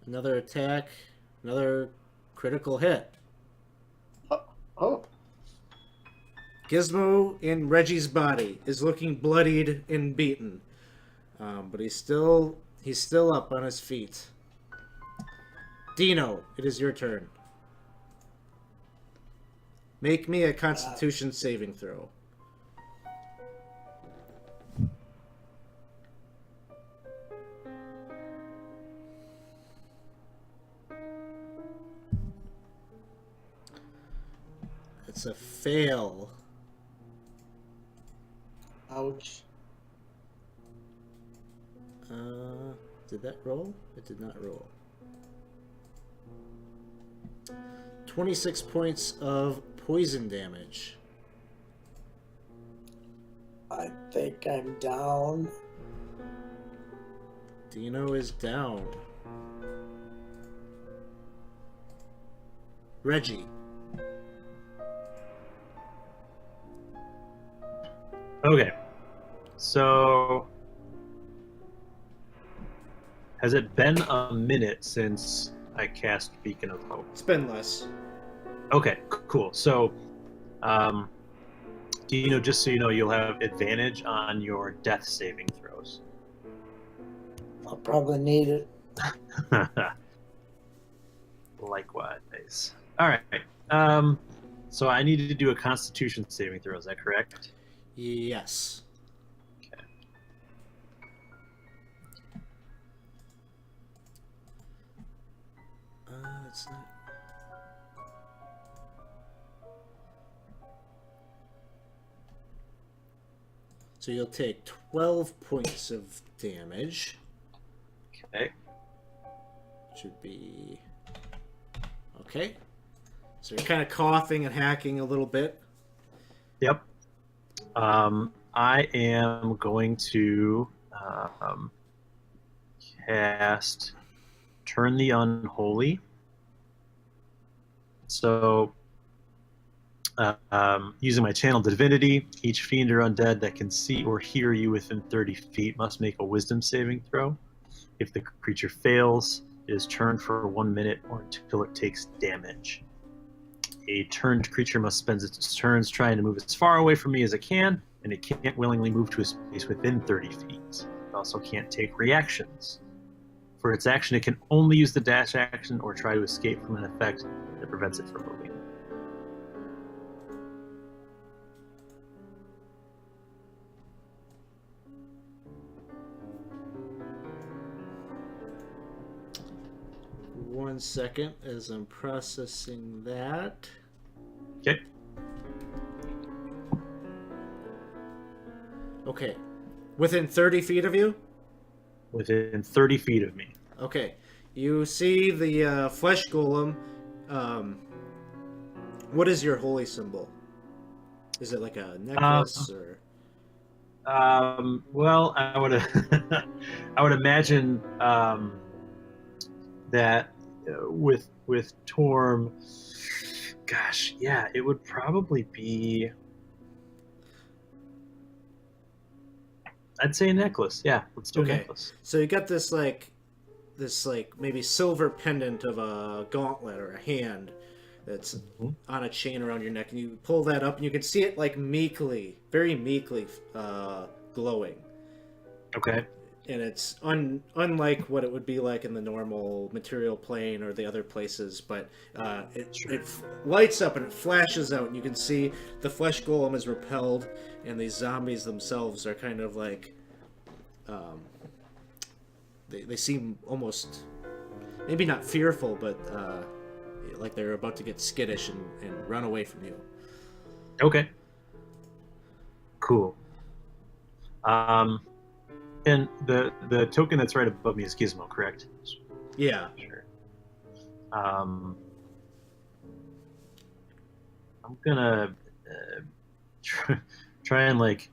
Another attack. Another critical hit. Oh, Gizmo in Reggie's body is looking bloodied and beaten, but he's still up on his feet. Dino, it is your turn. Make me a Constitution saving throw. It's a fail. ouch. Did that roll? It did not roll. 26 points of poison damage. I think I'm down. Dino is down. Reggie. Okay. So, has it been a minute since I cast Beacon of Hope? It's been less. Okay, cool. So, just so you know, you'll have advantage on your death saving throws. I'll probably need it. Likewise. All right. So I needed to do a Constitution saving throw. Is that correct? Yes. Okay. It's not... So you'll take 12 points of damage. Okay. Should be... Okay. So you're kind of coughing and hacking a little bit. Yep. I am going to cast Turn the Unholy. So, using my channel divinity, each fiend or undead that can see or hear you within 30 feet must make a wisdom saving throw. If the creature fails, it is turned for 1 minute or until it takes damage. A turned creature must spend its turns trying to move as far away from me as it can, and it can't willingly move to a space within 30 feet. It also can't take reactions. For its action, it can only use the dash action or try to escape from an effect that prevents it from moving. One second as I'm processing that. Okay. Okay. Within 30 feet of you? Within 30 feet of me. Okay. You see the flesh golem. What is your holy symbol? Is it like a necklace or? Well, I would I would imagine that with Torm, gosh, yeah, it would probably be. I'd say a necklace. Yeah, let's do a necklace. So you got this maybe silver pendant of a gauntlet or a hand that's on a chain around your neck, and you pull that up, and you can see it like very meekly glowing. Okay. And it's unlike what it would be like in the normal material plane or the other places, but it lights up and it flashes out, and you can see the flesh golem is repelled, and these zombies themselves are kind of like they seem almost maybe not fearful, but like they're about to get skittish and run away from you. Okay. Cool. And the token that's right above me is Gizmo, correct? Yeah. Sure. I'm gonna try and like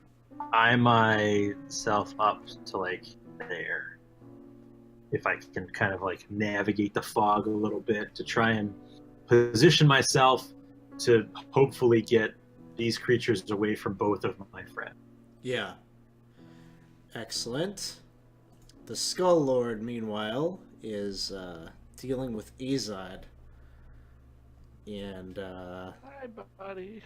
eye myself up to like there. If I can kind of like navigate the fog a little bit to try and position myself to hopefully get these creatures away from both of my friends. Yeah. Excellent. The Skull Lord, meanwhile, is dealing with Azad. And Hi, buddy.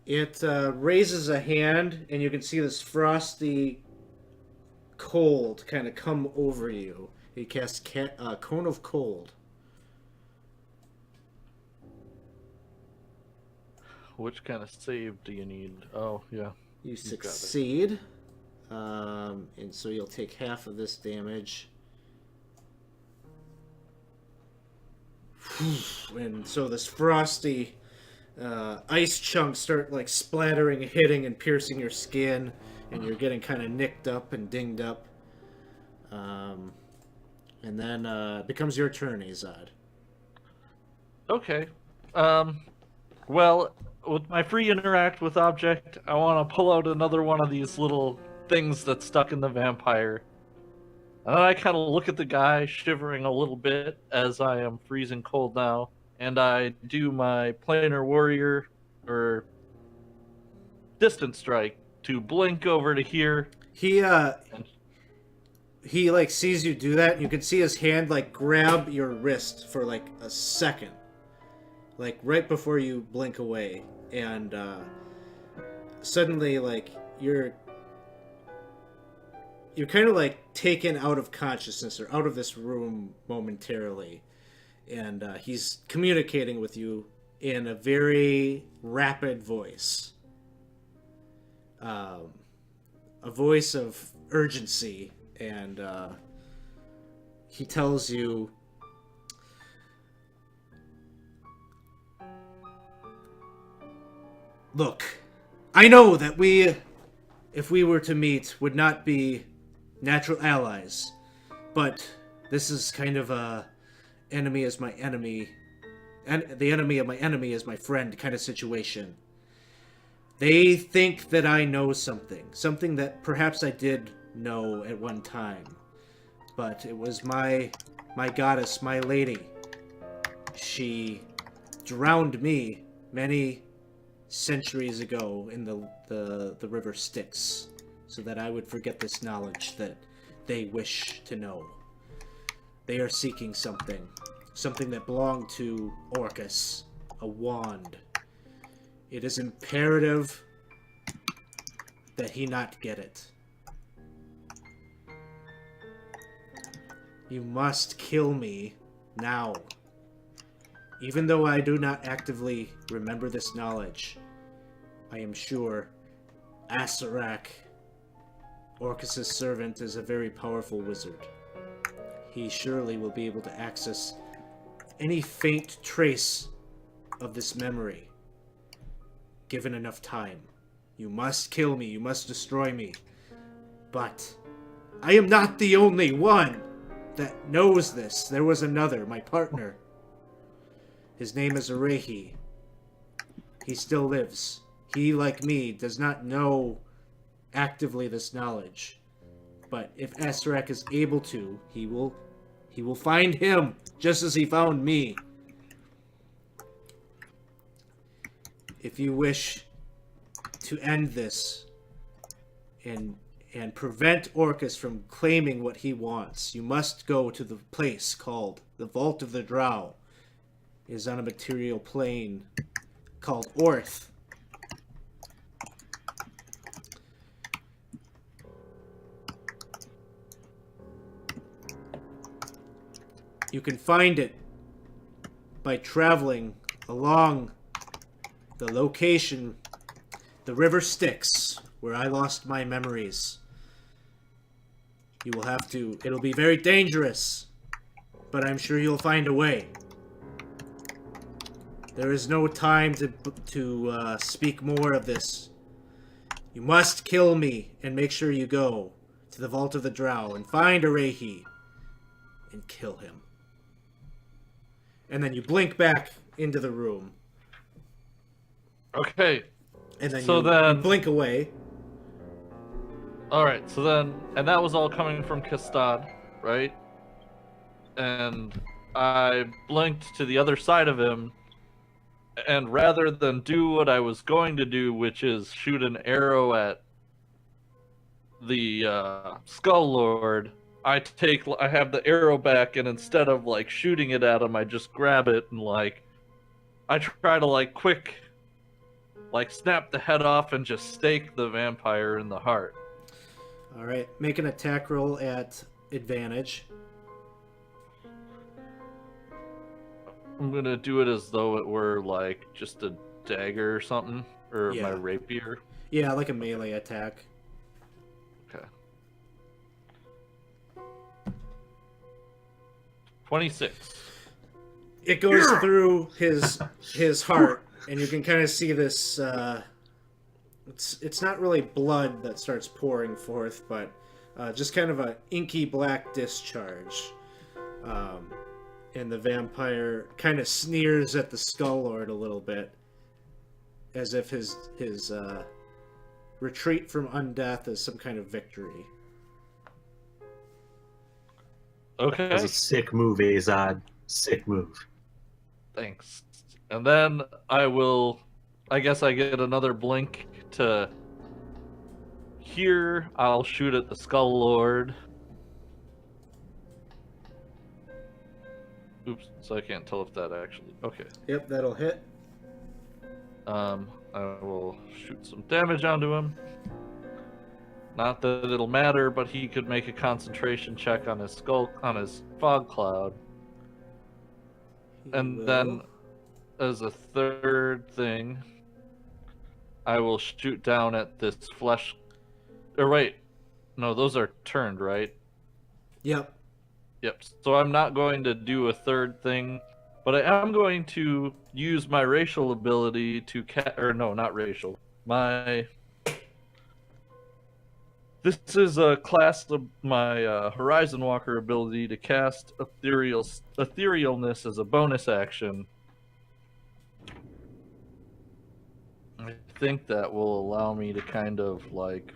it raises a hand, and you can see this frosty cold kind of come over you. He casts Cone of Cold. Which kind of save do you need? Oh, yeah. You got it. succeed. And so you'll take half of this damage. And so this frosty ice chunks start like splattering, hitting, and piercing your skin, and you're getting kind of nicked up and dinged up. And then it becomes your turn, Azad. Okay. Well, with my free interact with object, I want to pull out another one of these little things that stuck in the vampire. And I kind of look at the guy, shivering a little bit as I am freezing cold now, and I do my planar warrior or distance strike to blink over to here. He like sees you do that, and you can see his hand like grab your wrist for like a second, like right before you blink away, and suddenly like you're kind of like taken out of consciousness or out of this room momentarily, and he's communicating with you in a very rapid voice, a voice of urgency. And he tells you, look, I know that we, if we were to meet, would not be natural allies, but this is kind of a enemy is my enemy, and the enemy of my enemy is my friend kind of situation. They think that I know something that perhaps I did know at one time, but it was my goddess, my lady. She drowned me many centuries ago in the river Styx, so that I would forget this knowledge that they wish to know. They are seeking something that belonged to Orcus, a wand. It is imperative that he not get it. You must kill me now. Even though I do not actively remember this knowledge, I am sure Asarak, Orcus' servant, is a very powerful wizard. He surely will be able to access any faint trace of this memory, given enough time. You must kill me, you must destroy me. But I am not the only one that knows this. There was another, my partner. His name is Arehi. He still lives. He, like me, does not know actively this knowledge. But if Asarak is able to, he will find him, just as he found me. If you wish to end this and prevent Orcus from claiming what he wants, you must go to the place called the Vault of the Drow. It is on a material plane called Orth. You can find it by traveling along the location, the River Styx, where I lost my memories. You will have to... It'll be very dangerous, but I'm sure you'll find a way. There is no time to speak more of this. You must kill me and make sure you go to the Vault of the Drow and find Arehi and kill him. And then you blink back into the room. Okay. And then So you then- blink away. Alright, so then, and that was all coming from Kastad, right? And I blinked to the other side of him, and rather than do what I was going to do, which is shoot an arrow at the Skull Lord, I have the arrow back, and instead of like shooting it at him, I just grab it and like I try to like quick like snap the head off and just stake the vampire in the heart. All right, make an attack roll at advantage. I'm gonna do it as though it were like just a dagger or something, or Yeah. my rapier. Yeah, like a melee attack. Okay. 26. It goes through his heart, and you can kind of see this. It's not really blood that starts pouring forth, but just kind of a inky black discharge. And the vampire kind of sneers at the Skull Lord a little bit, as if his retreat from undeath as some kind of victory. Okay. That was a sick move, Azad. Sick move. Thanks. And then I guess I get another blink to here. I'll shoot at the Skull Lord. Oops, so I can't tell if that actually... Okay. Yep, that'll hit. I will shoot some damage onto him. Not that it'll matter, but he could make a concentration check on his fog cloud. And then, as a third thing, I will shoot down at this flesh. Or wait, no, those are turned, right? Yep. Yep. So I'm not going to do a third thing, but I am going to use my racial ability to or no, not racial. This is a class of my Horizon Walker ability to cast etherealness as a bonus action. I think that will allow me to kind of like...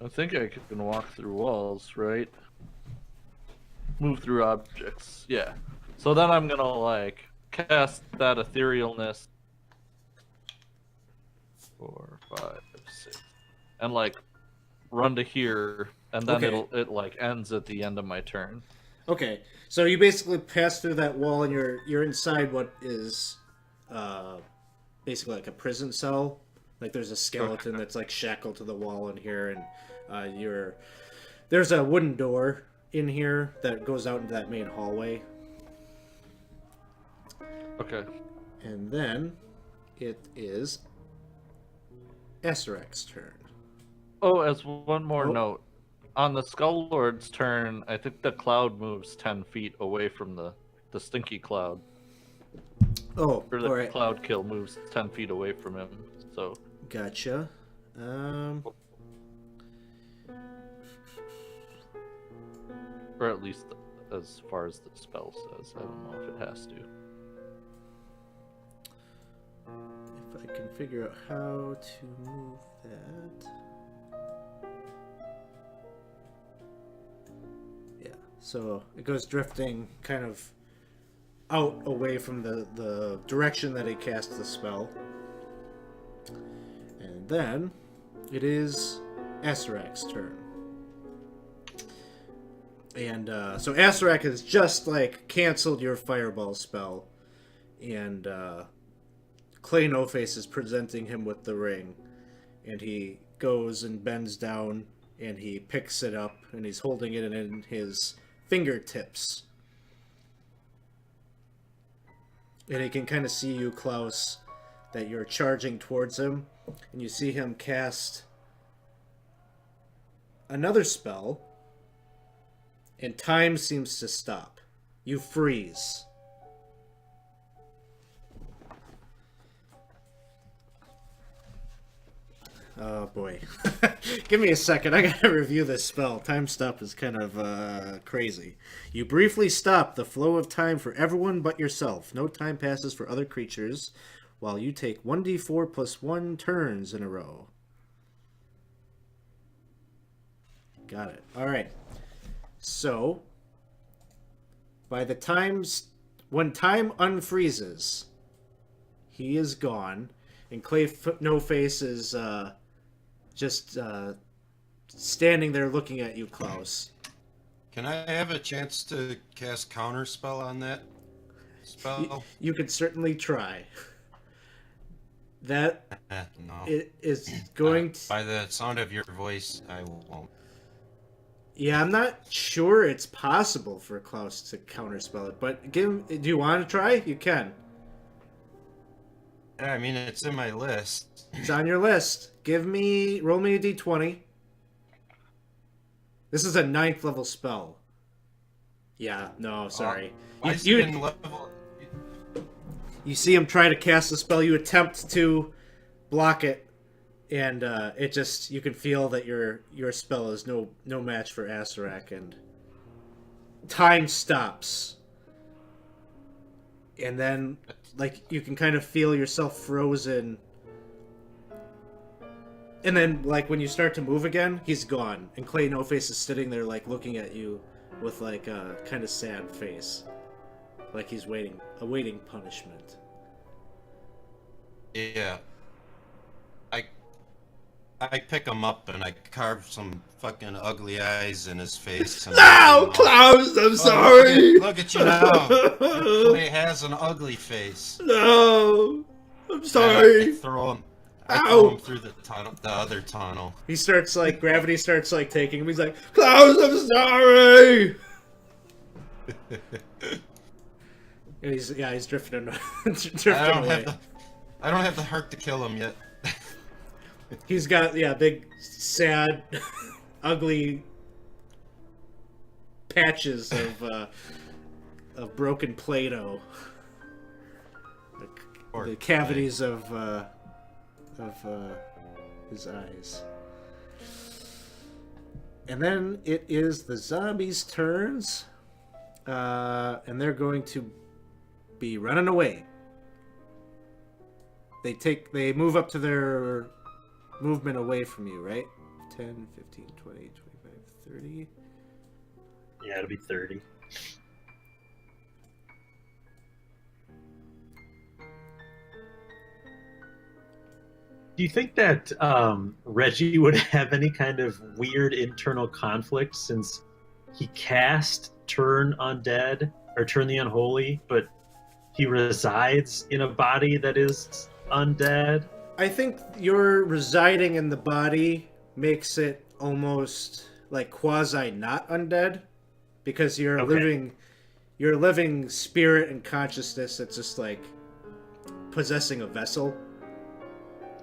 I think I can walk through walls, right? Move through objects, yeah. So then I'm gonna like cast that etherealness. 4, 5, 6, and like run to here, and then Okay. it like ends at the end of my turn. Okay, so you basically pass through that wall, and you're inside what is basically like a prison cell. Like there's a skeleton that's like shackled to the wall in here, and there's a wooden door in here that goes out into that main hallway. Okay. And then it is Esrek's turn. Oh, as one more Oh. note, on the Skull Lord's turn, I think the cloud moves 10 feet away from the stinky cloud. Oh, Or the all right. cloud kill moves 10 feet away from him. So Gotcha. or at least as far as the spell says. I don't know if it has to. If I can figure out how to move that. Yeah, so it goes drifting kind of out away from the direction that he cast the spell. And then it is Asarak's turn. And so Asarak has just like canceled your fireball spell, and Clay No Face is presenting him with the ring, and he goes and bends down and he picks it up and he's holding it in his fingertips. And he can kind of see you, Klaus, that you're charging towards him, and you see him cast another spell, and time seems to stop. You freeze. Oh boy. Give me a second. I gotta review this spell. Time stop is kind of crazy. You briefly stop the flow of time for everyone but yourself. No time passes for other creatures while you take 1d4 plus 1 turns in a row. Got it. Alright. So, when time unfreezes, he is gone, and Clay No Face is just standing there looking at you, Klaus. Can I have a chance to cast counterspell on that spell? You could certainly try. That No. it is going to... By the sound of your voice, I won't. Yeah, I'm not sure it's possible for Klaus to counterspell it, but do you want to try? You can. Yeah, I mean, it's in my list. It's on your list. Roll me a d20. This is a 9th level spell. Yeah, no, sorry. Why is it in level? You see him try to cast a spell, you attempt to block it, and it just you can feel that your spell is no match for Asarak, and time stops, and then like you can kind of feel yourself frozen, and then like when you start to move again, he's gone, and Clay No Face is sitting there like looking at you with like a kind of sad face, like he's awaiting punishment. Yeah. I pick him up and I carve some fucking ugly eyes in his face. And No, Klaus, I'm Oh, sorry. Look at you now. Clay has an ugly face. No, I'm I sorry. throw him Ow. through the other tunnel. He starts like gravity starts like taking him. He's like, Klaus, I'm sorry. And he's drifting, drifting away. I don't have the heart to kill him yet. He's got big, sad, ugly patches of broken Play-Doh. Poor The Clay. cavities of his eyes. And then it is the zombies' turns, and they're going to be running away. They move up to their movement away from you, right? 10, 15, 20, 25, 30. Yeah, it'll be 30. Do you think that Reggie would have any kind of weird internal conflict since he cast Turn Undead or Turn the Unholy, but he resides in a body that is undead? I think your residing in the body makes it almost like quasi not undead, because you're Okay. a living spirit and consciousness that's just like possessing a vessel.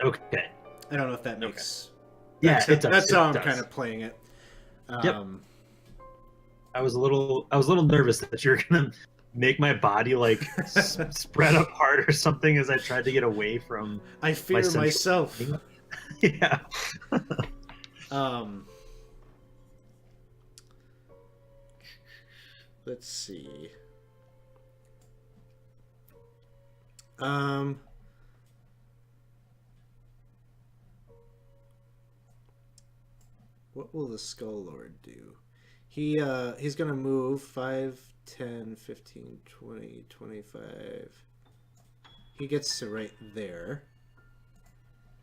Okay. I don't know if that makes Yeah, that's, it does. that's it how I'm does. kind of playing it. Yep. I was a little nervous that you're gonna make my body like spread apart or something as I tried to get away from. I fear central- myself. Yeah. Let's see. What will the Skull Lord do? He's gonna move 5, 10, 15, 20, 25. He gets to right there.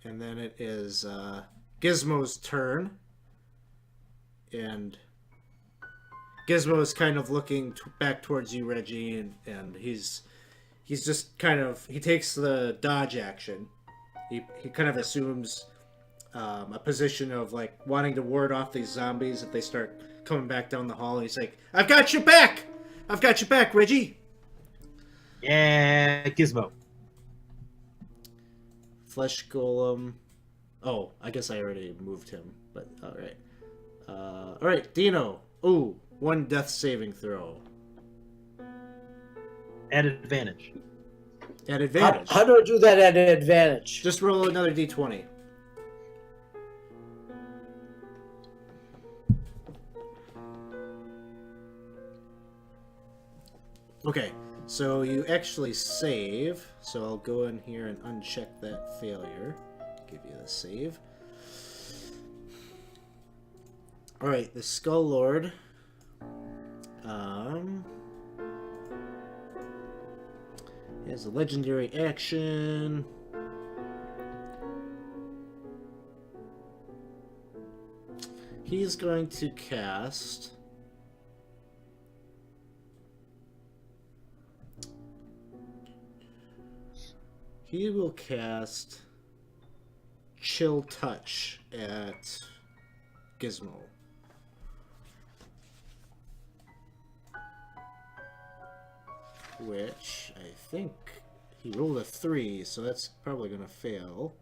And then it is Gizmo's turn. And Gizmo is kind of looking back towards you, Reggie, and he's just kind of, he takes the dodge action. He kind of assumes a position of like wanting to ward off these zombies if they start coming back down the hall. And he's like, I've got your back, Reggie. Yeah, Gizmo. Flesh Golem. Oh, I guess I already moved him, but all right. All right, Dino. Ooh, 1 death saving throw. At advantage. At advantage. How do I do that at an advantage? Just roll another d20. Okay, so you actually save. So I'll go in here and uncheck that failure. Give you the save. Alright, the Skull Lord. He has a legendary action. He's going to cast... He will cast Chill Touch at Gizmo. Which I think he rolled a 3, so that's probably going to fail.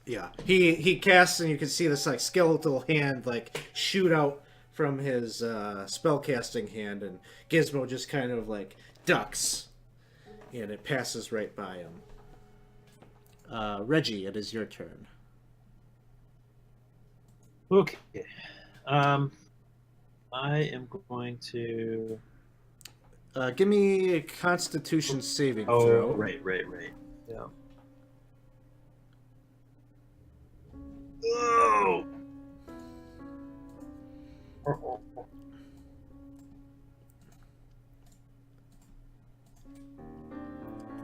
Yeah, he casts, and you can see this like skeletal hand like shoot out from his spellcasting hand, and Gizmo just kind of like ducks, and it passes right by him. Reggie, it is your turn. Okay. I am going to. Give me a Constitution saving Oh, throw. right. Yeah. Oh.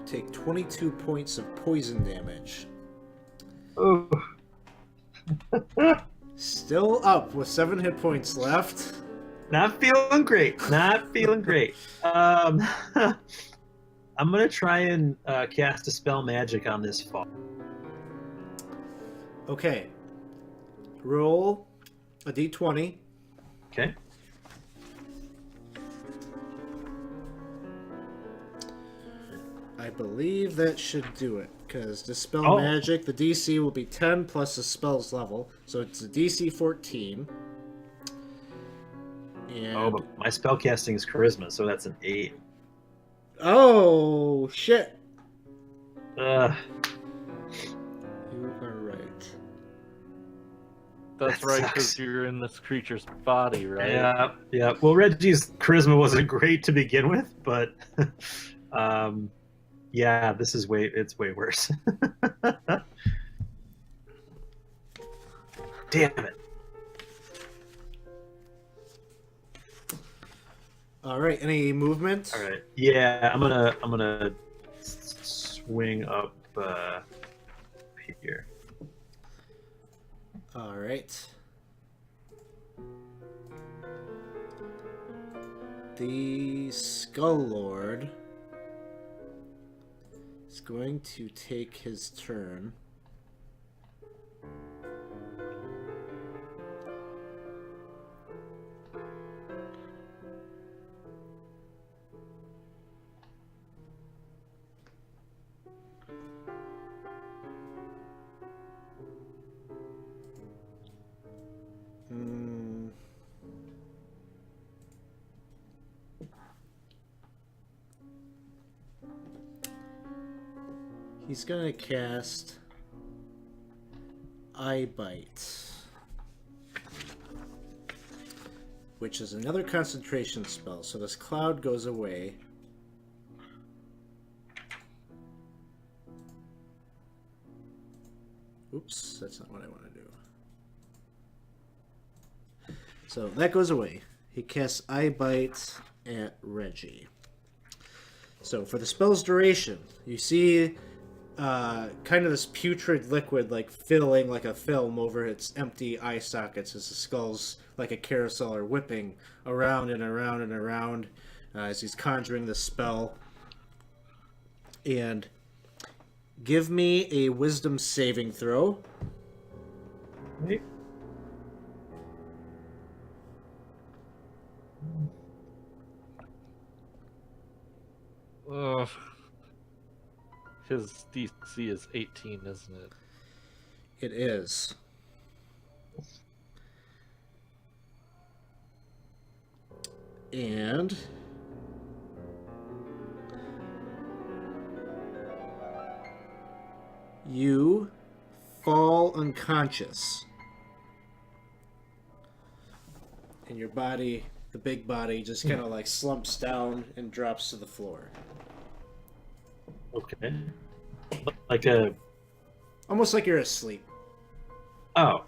Take 22 points of poison damage. Oh. Still up with 7 hit points left. Not feeling great. Not feeling great. I'm gonna try and cast a spell magic on this fall. Okay. Roll a d20. Okay. I believe that should do it, because Dispel Oh. Magic, the DC will be 10 plus the spell's level, so it's a DC 14. And... Oh, but my spell casting is charisma, so that's an 8. Oh, shit! Ugh. You are right. That's That right, sucks. because you're in this creature's body, right? Yeah. Well, Reggie's charisma wasn't great to begin with, but yeah, this is it's way worse. Damn it. All right, any movement? All right. Yeah, I'm gonna swing up here. All right. The Skull Lord is going to take his turn. He's gonna cast Eye Bite, which is another concentration spell. So this cloud goes away. Oops, that's not what I want to do. So that goes away. He casts Eye Bite at Reggie. So for the spell's duration, you see kind of this putrid liquid like filling like a film over its empty eye sockets as the skulls like a carousel are whipping around and around and around as he's conjuring the spell. And give me a wisdom saving throw. Right. Ugh. His DC is 18, isn't it? It is. And you fall unconscious. And your body, the big body, just kind of like slumps down and drops to the floor. Okay. Like a. Almost like you're asleep. Oh.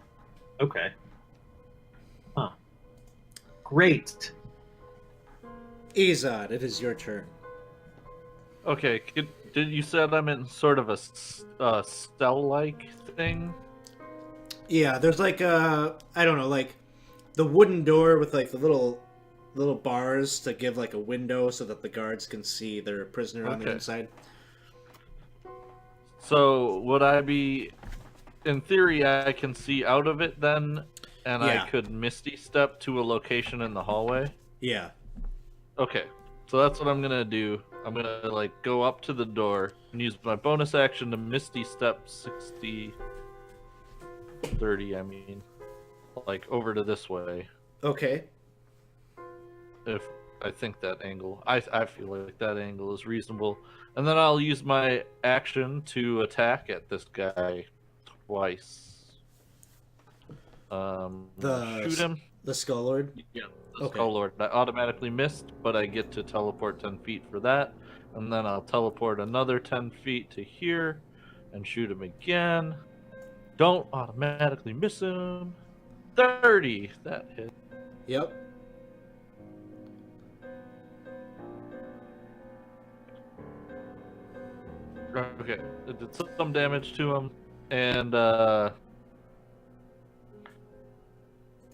Okay. Huh. Great. Izad, it is your turn. Okay, did you said I'm in sort of a cell-like thing? Yeah, there's like I don't know, like the wooden door with like the little bars to give like a window so that the guards can see their prisoner on the Okay. inside. So would I be, in theory, I can see out of it then, and Yeah. I could Misty Step to a location in the hallway? Yeah. Okay, so that's what I'm gonna do. I'm gonna like go up to the door and use my bonus action to Misty Step 30, I mean, like over to this way. Okay. If I think that angle. I feel like that angle is reasonable, and then I'll use my action to attack at this guy twice. Shoot him. The Skull Lord. Yeah, the Okay. Skull Lord. I automatically missed, but I get to teleport 10 feet for that, and then I'll teleport another 10 feet to here, and shoot him again. Don't automatically miss him. 30. That hit. Yep. Okay, it did some damage to him, and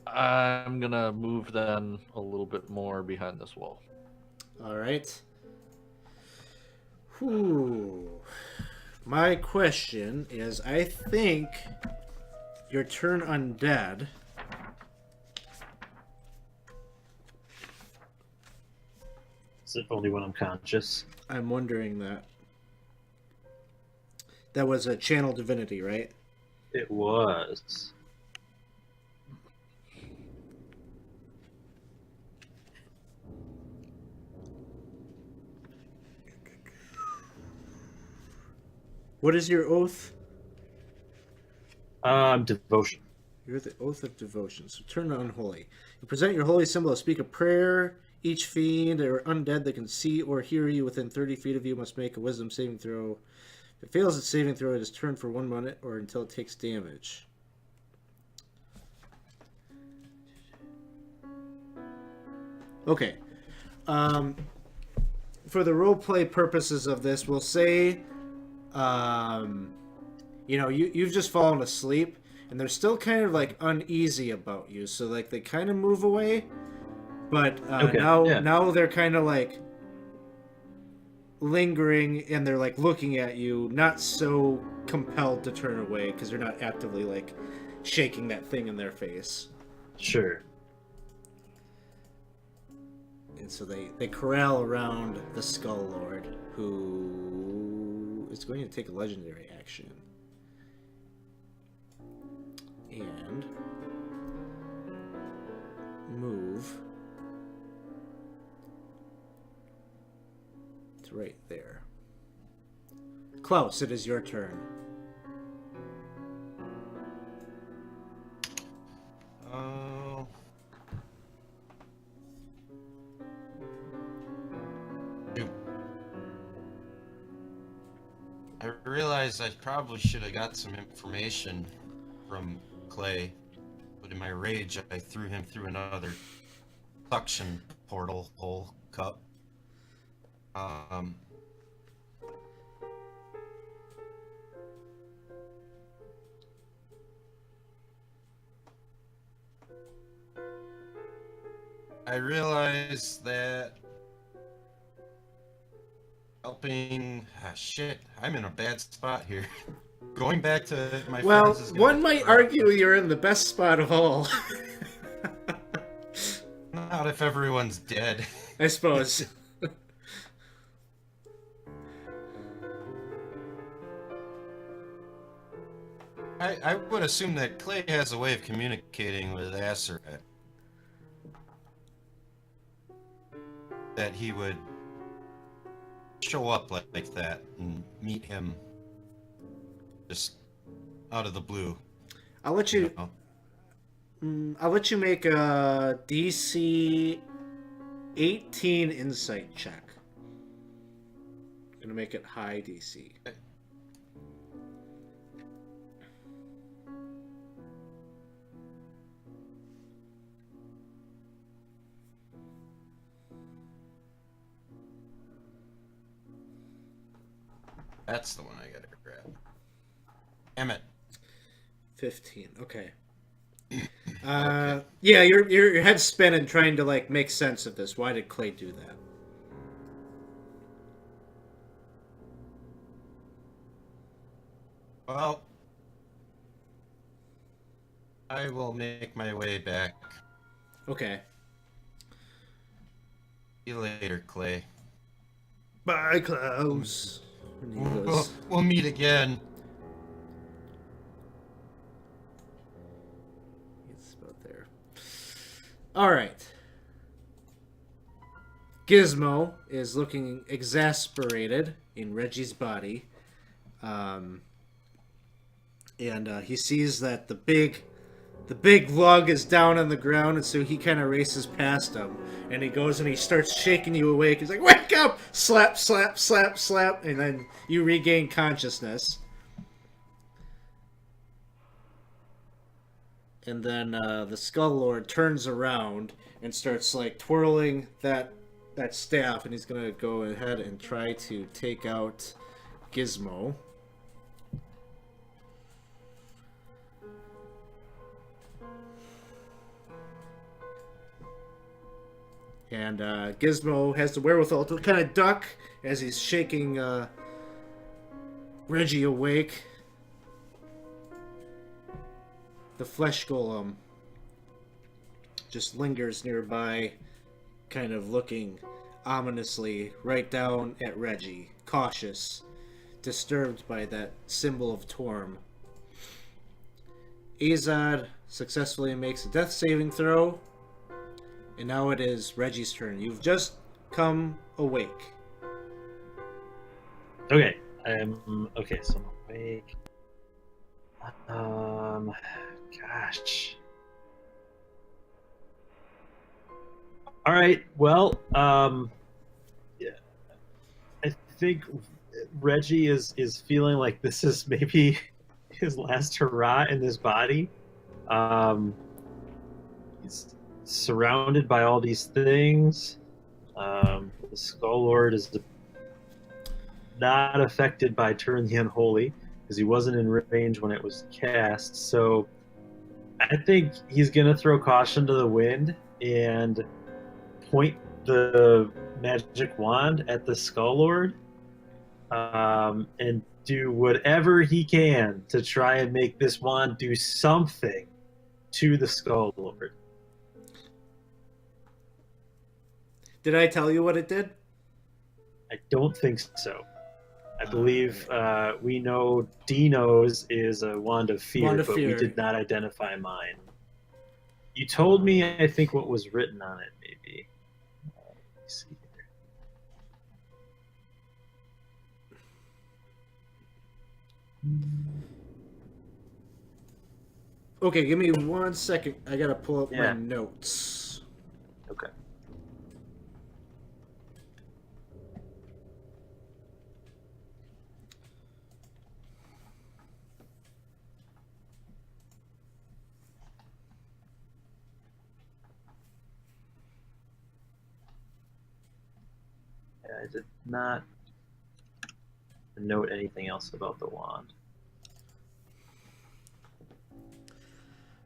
I'm gonna move then a little bit more behind this wall. All right. Whew. My question is, I think your turn undead. Is it only when I'm conscious? I'm wondering that. That was a channel divinity, right? It was. What is your oath? Devotion. You're the oath of devotion. So turn to unholy. You present your holy symbol, speak a prayer. Each fiend or undead that can see or hear you within 30 feet of you must make a wisdom saving throw. If it fails its saving throw, it is turned for 1 minute or until it takes damage. Okay. For the roleplay purposes of this, we'll say, you've just fallen asleep, and they're still kind of like uneasy about you. So like they kind of move away, but now they're kind of like lingering, and they're like looking at you, not so compelled to turn away because they're not actively like shaking that thing in their face. Sure. And so they corral around the Skull Lord, who is going to take a legendary action. And move to right there. Klaus, it is your turn. I realized I probably should have got some information from Clay, but in my rage, I threw him through another suction portal hole cup. I realized that helping... shit, I'm in a bad spot here. Going back to my Well, friends is one might argue you're in the best spot of all. Not if everyone's dead. I suppose. I would assume that Clay has a way of communicating with Aserat. That he would show up like that and meet him just out of the blue. I'll let you. I'll let you make a DC 18 insight check. I'm gonna make it high DC. Okay. That's the one I gotta grab. Damn it. 15. Okay. Yeah, your head's spinning trying to like make sense of this. Why did Clay do that? Well, I will make my way back. Okay. See you later, Clay. Bye, Klaus. And he goes, We'll meet again. it's about there. All right. Gizmo is looking exasperated in Reggie's body. And he sees that the big lug is down on the ground, and so he kind of races past him, and he goes and he starts shaking you awake. He's like, "Wake up!" Slap, slap, slap, slap, and then you regain consciousness. And then the Skull Lord turns around and starts like twirling that staff, and he's gonna go ahead and try to take out Gizmo. And Gizmo has the wherewithal to kind of duck as he's shaking Reggie awake. The flesh golem just lingers nearby, kind of looking ominously right down at Reggie, cautious, disturbed by that symbol of Torm. Azad successfully makes a death saving throw, and now it is Reggie's turn. You've just come awake. Okay. Okay, so I'm awake. Gosh. All right. Well, yeah, I think Reggie is feeling like this is maybe his last hurrah in this body. He's surrounded by all these things. The Skull Lord is not affected by Turn the Unholy because he wasn't in range when it was cast. So I think he's going to throw caution to the wind and point the magic wand at the Skull Lord and do whatever he can to try and make this wand do something to the Skull Lord. Did I tell you what it did? I don't think so. I believe we know Dino's is a Wand of Fear, but we did not identify mine. You told me, I think, what was written on it, maybe. Let me see here. Okay, give me 1 second. I gotta pull up my Yeah. notes. Okay. I did not note anything else about the wand.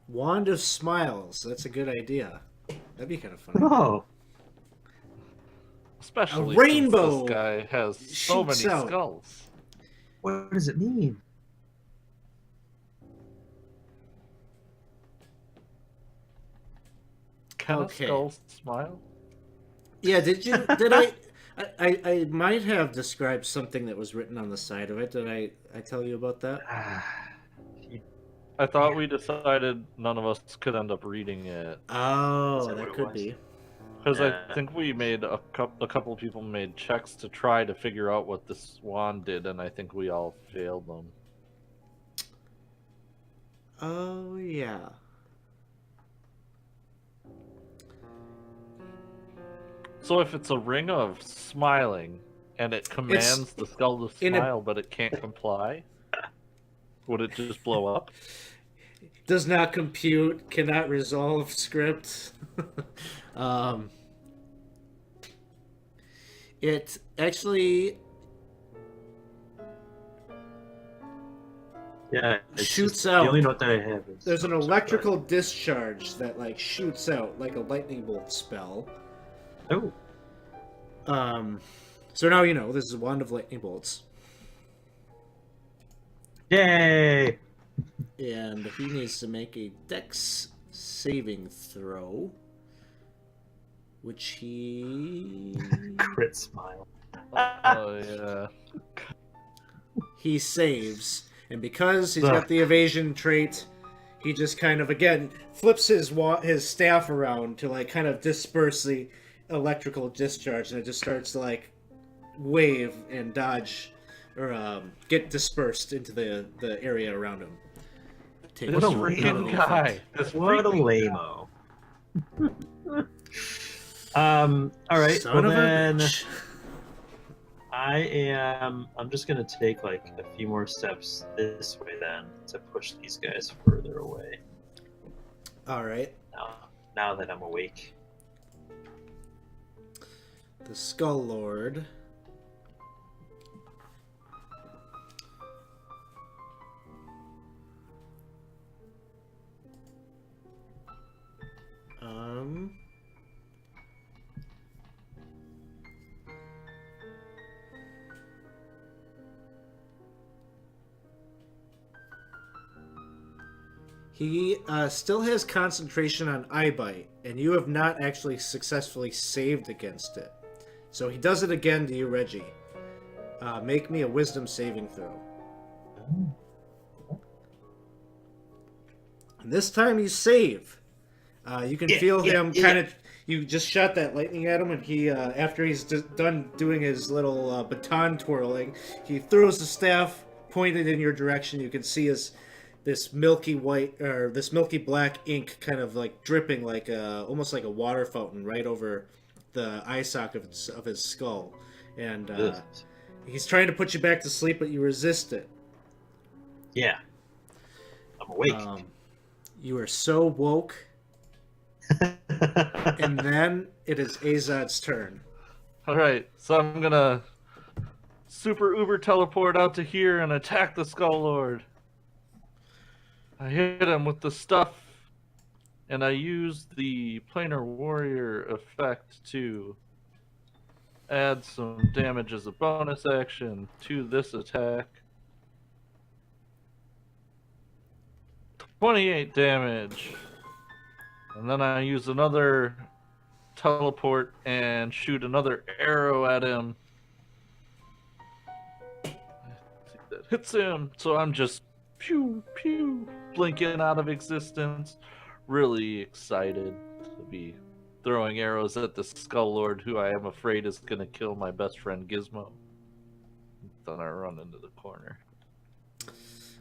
Wand of Smiles. That's a good idea. That'd be kind of funny. Oh, Especially A rainbow since this guy has so many shoots out. skulls. what does it mean? Can Okay. a skull smile? Yeah, did I might have described something that was written on the side of it. Did I tell you about that? I thought we decided none of us could end up reading it. Oh, Is that what that it could was? be. Because Yeah. I think we made a couple of people made checks to try to figure out what this wand did, and I think we all failed them. Oh, yeah. So if it's a ring of smiling, and it commands the skull to in a- smile, but it can't comply, would it just blow up? Does not compute, cannot resolve script. It actually Yeah, it's shoots just, out. The only note that I have is There's an electrical discharge that like shoots out like a lightning bolt spell. Oh, So now you know this is a wand of lightning bolts, yay! and he needs to make a Dex saving throw, which he Crit smile. Oh yeah. he saves, and because he's got the evasion trait, he just kind of again flips his staff around to like kind of disperse electrical discharge, and it just starts to like wave and dodge or get dispersed into the area around him. Take This a freaking lame guy. This What a freaking lame-o. All right. Son Well of a then, bitch. I'm just gonna take like a few more steps this way then to push these guys further away. All right. Now that I'm awake. The Skull Lord. He still has concentration on eye bite, and you have not actually successfully saved against it. So he does it again to you, Reggie. Make me a wisdom saving throw. And this time you save. You can feel him kind of. You just shot that lightning at him, and he, after he's done doing his little baton twirling, he throws the staff pointed in your direction. You can see this milky white or this milky black ink kind of like dripping like almost like a water fountain right over the eye socket of his skull, and he's trying to put you back to sleep, but you resist it. Yeah, I'm awake. You are so woke. And then it is Azad's turn. Alright, so I'm gonna super uber teleport out to here and attack the Skull Lord. I hit him with the stuff, and I use the Planar Warrior effect to add some damage as a bonus action to this attack. 28 damage. And then I use another teleport and shoot another arrow at him. I think that hits him, so I'm just pew pew blinking out of existence. Really excited to be throwing arrows at the Skull Lord, who I am afraid is going to kill my best friend Gizmo. Then I run into the corner.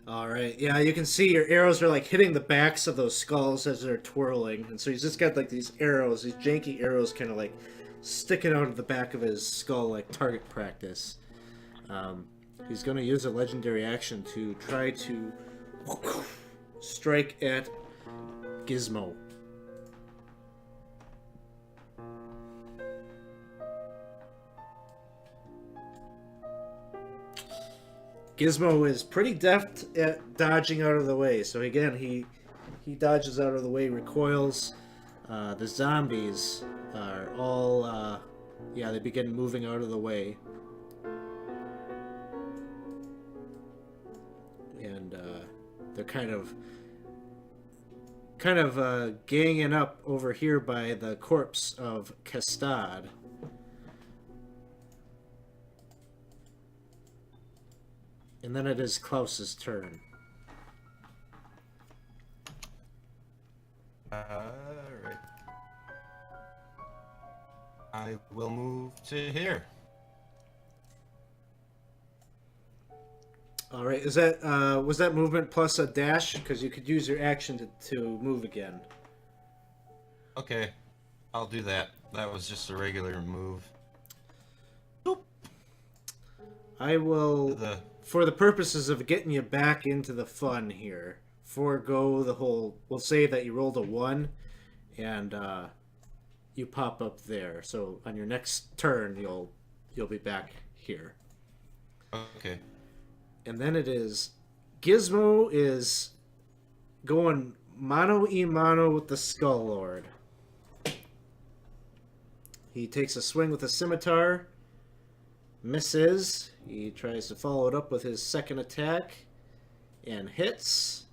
All right, yeah, you can see your arrows are like hitting the backs of those skulls as they're twirling, and so he's just got like these arrows, these janky arrows, kind of like sticking out of the back of his skull like target practice. He's going to use a legendary action to try to strike at Gizmo. Gizmo is pretty deft at dodging out of the way. So again, he dodges out of the way, recoils. The zombies are all, they begin moving out of the way. And they're kind of ganging up over here by the corpse of Castad. And then it is Klaus's turn. Alright. I will move to here. All right, is that was that movement plus a dash? Because you could use your action to move again. Okay, I'll do that. That was just a regular move. I will, The for the purposes of getting you back into the fun here, forego the whole. We'll say that you rolled a 1, and you pop up there. So on your next turn, you'll be back here. okay. And then it is Gizmo is going mano-a-mano with the Skull Lord. He takes a swing with a scimitar, misses. He tries to follow it up with his second attack and hits,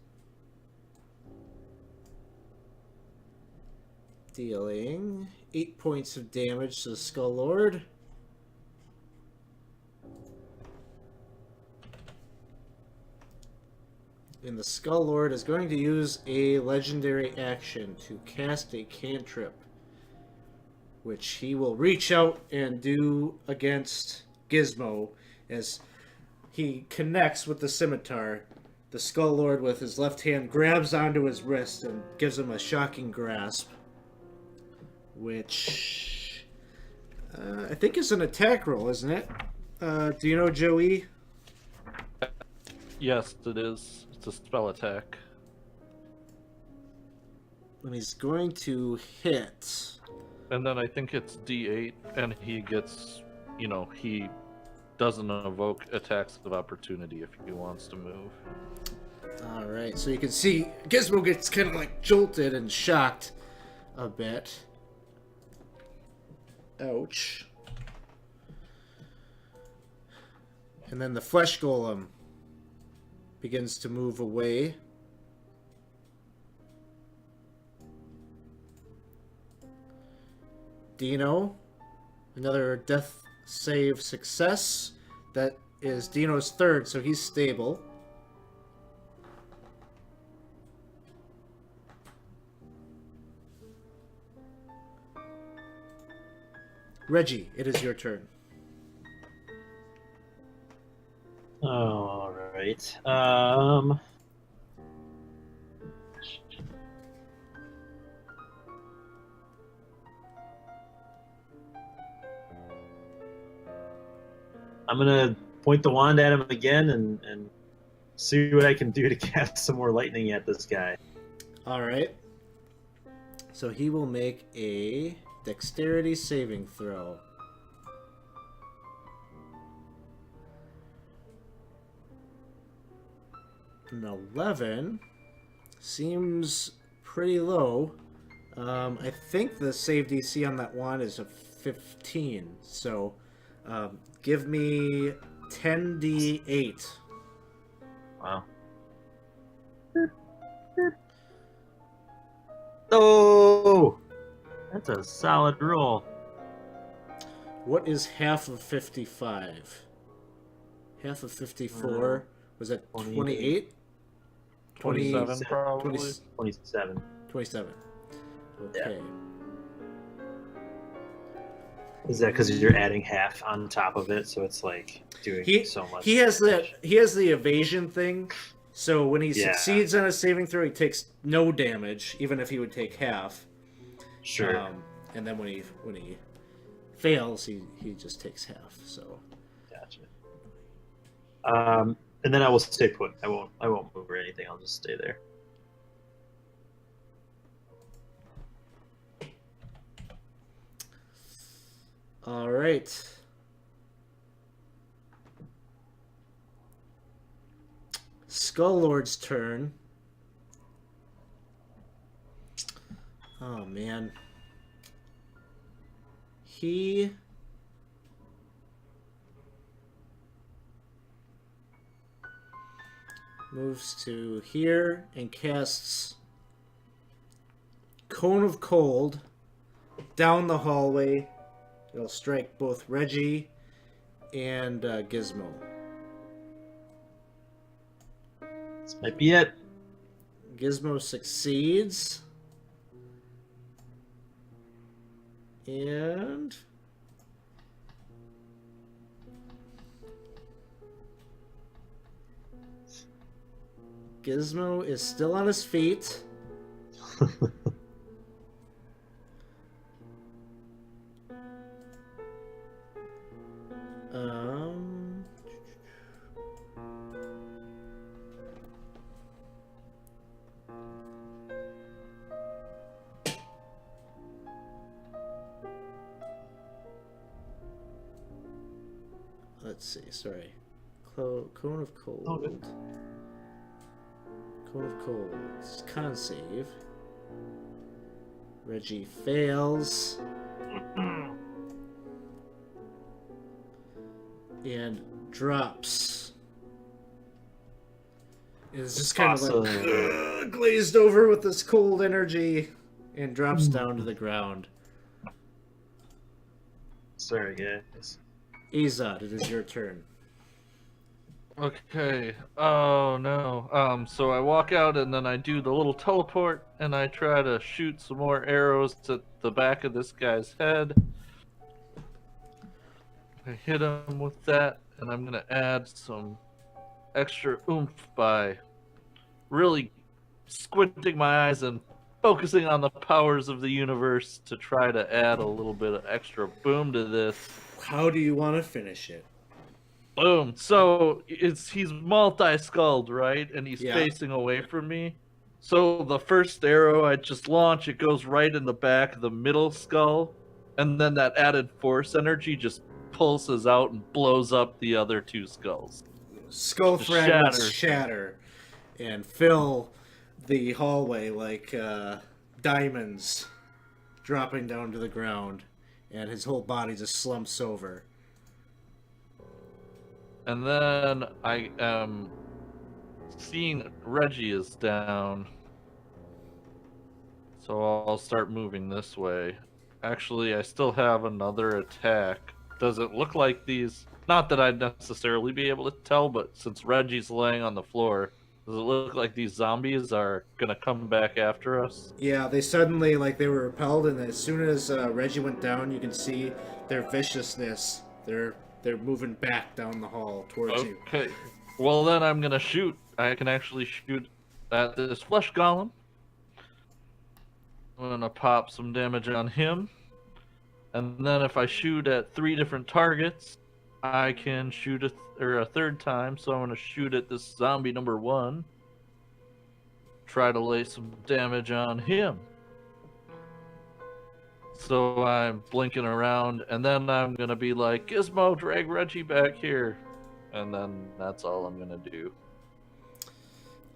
dealing 8 points of damage to the Skull Lord. And the Skull Lord is going to use a legendary action to cast a cantrip. which he will reach out and do against Gizmo as he connects with the scimitar. The Skull Lord, with his left hand, grabs onto his wrist and gives him a shocking grasp, which I think is an attack roll, isn't it? Do you know, Joey? Yes, it is. It's a spell attack. And he's going to hit. And then I think it's D8, and he gets, he doesn't evoke attacks of opportunity if he wants to move. All right, so you can see Gizmo gets kind of like jolted and shocked a bit. Ouch. And then the flesh golem begins to move away. Dino, another death save success. That is Dino's third, so he's stable. Reggie, it is your turn. All right. I'm gonna point the wand at him again and see what I can do to cast some more lightning at this guy. All right. So he will make a dexterity saving throw. An 11 seems pretty low. I think the save DC on that wand is a 15. So give me 10d8. Wow. Oh, that's a solid roll. What is half of 55? Half of 54 was that 28? 27, probably. 27. 27. Okay. Is that because you're adding half on top of it, so it's like doing so much? He has the evasion thing, so when he Yeah. succeeds on a saving throw, he takes no damage, even if he would take half. Sure. And then when he fails, he just takes half. So. Gotcha. And then I will stay put. I won't move or anything. I'll just stay there. All right. Skull Lord's turn. Oh man. He moves to here and casts Cone of Cold down the hallway. It'll strike both Reggie and Gizmo. This might be it. Gizmo succeeds. And Gizmo is still on his feet. Let's see, sorry. Cone of Cold. Oh, good. Cone of Cold. Con save. Reggie fails. And drops. It's just kind of like glazed over with this cold energy and drops down to the ground. Sorry, guys. Izad, it is your turn. Okay. Oh no. So I walk out and then I do the little teleport and I try to shoot some more arrows at the back of this guy's head. I hit him with that, and I'm gonna add some extra oomph by really squinting my eyes and focusing on the powers of the universe to try to add a little bit of extra boom to this. How do you want to finish it? Boom. So he's multi-skulled, right? And he's Yeah. facing away from me. So the first arrow I just launch, it goes right in the back of the middle skull, and then that added force energy just pulses out and blows up the other two skulls. Skull Just fragments shatter. shatter and fill the hallway like diamonds dropping down to the ground, and his whole body just slumps over. And then I am seeing Reggie is down. So I'll start moving this way. Actually, I still have another attack. Does it look like these... Not that I'd necessarily be able to tell, but since Reggie's laying on the floor, does it look like these zombies are gonna come back after us? Yeah, they suddenly, like, they were repelled, and as soon as Reggie went down, you can see their viciousness. They're moving back down the hall towards you. Okay. Well, then I'm gonna shoot. I can actually shoot at this flesh golem. I'm gonna pop some damage on him. And then if I shoot at 3 different targets, I can shoot a third time. So I'm gonna shoot at this zombie number 1. Try to lay some damage on him. So I'm blinking around, and then I'm gonna be like, Gizmo, drag Reggie back here. And then that's all I'm gonna do.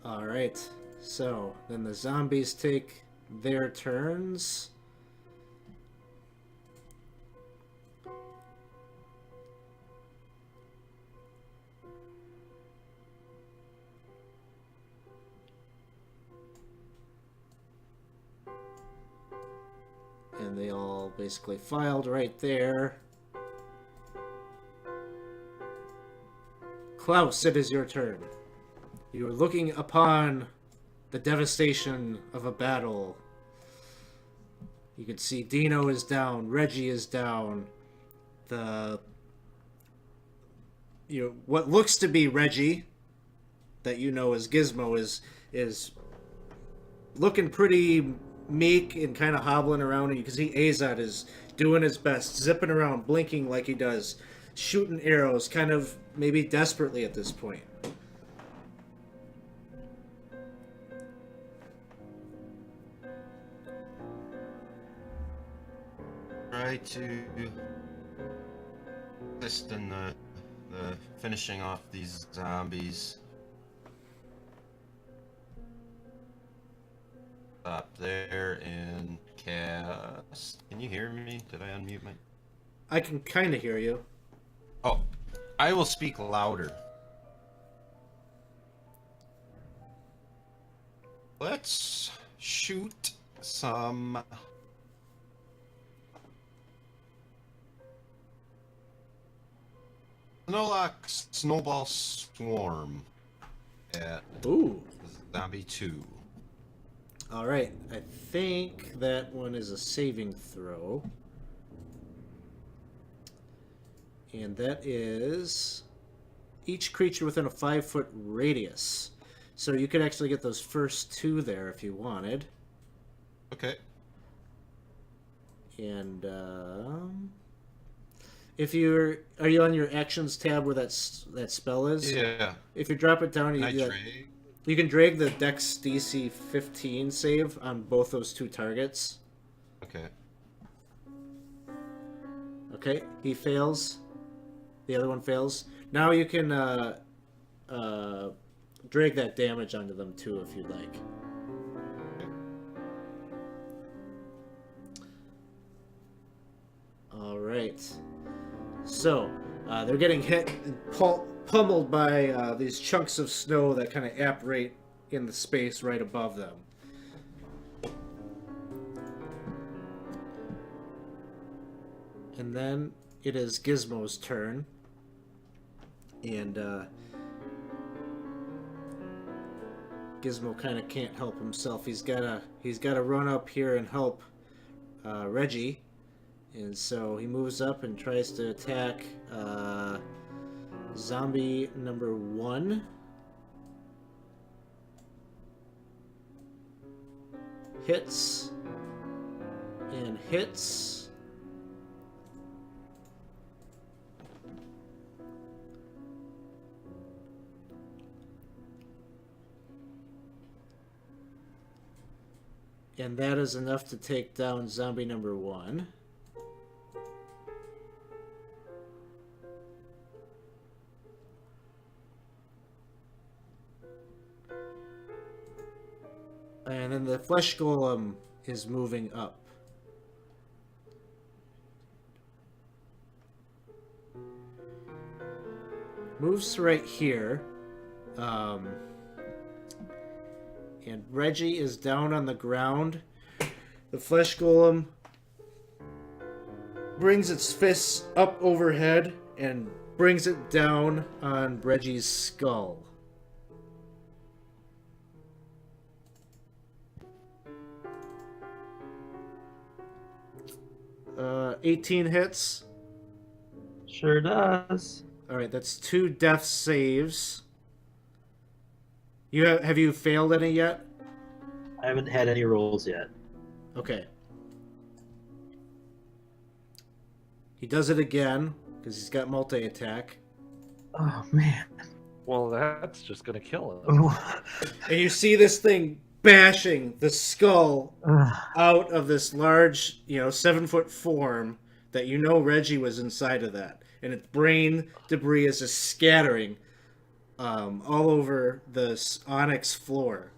Alright, so then the zombies take their turns. And they all basically filed right there. Klaus, it is your turn. You are looking upon the devastation of a battle. You can see Dino is down, Reggie is down. What looks to be Reggie, that you know as Gizmo, is looking pretty meek and kind of hobbling around, and you can see Azad is doing his best, zipping around, blinking like he does, shooting arrows, kind of maybe desperately at this point. Try to assist in the finishing off these zombies. Stop there and cast. Can you hear me? Did I unmute my? I can kind of hear you. Oh, I will speak louder. Let's shoot some Snorlax Snowball Swarm at Ooh. Zombie 2. Alright, I think that one is a saving throw. And that is each creature within a 5-foot radius. So you could actually get those first 2 there if you wanted. Okay. And if you're, are you on your actions tab where that spell is? Yeah. If you drop it down, Can I you trade? you can drag the Dex DC 15 save on both those 2 targets. Okay. Okay, he fails. The other one fails. Now you can drag that damage onto them too if you'd like. All right. So they're getting hit and pummeled by these chunks of snow that kind of apparate in the space right above them. And then it is Gizmo's turn. And Gizmo kind of can't help himself. He's gotta run up here and help Reggie, and so he moves up and tries to attack zombie number 1. Hits and hits. And that is enough to take down zombie number 1. And then the flesh golem is moving up. Moves right here. And Reggie is down on the ground. The flesh golem brings its fists up overhead and brings it down on Reggie's skull. 18 hits. Sure does. All right, that's 2 death saves. Have you failed any yet? I haven't had any rolls yet. Okay. He does it again because he's got multi-attack. Oh man. Well, that's just gonna kill him. Oh. And you see this thing bashing the skull out of this large, 7-foot form that Reggie was inside of that. And its brain debris is just scattering all over the onyx floor.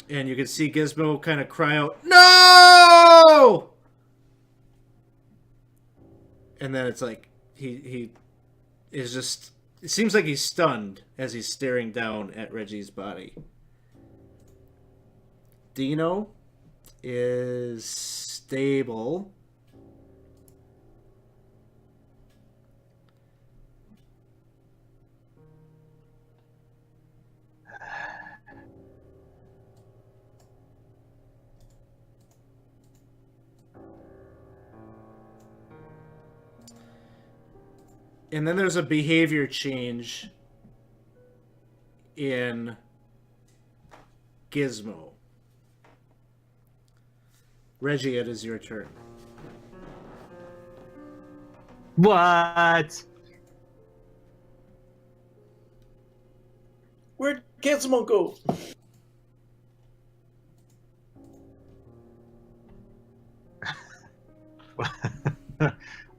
And you can see Gizmo kind of cry out, "No!" And then it's like he is just... It seems like he's stunned as he's staring down at Reggie's body. Dino is stable. And then there's a behavior change in Gizmo. Reggie, it is your turn. What? Where'd Gizmo go?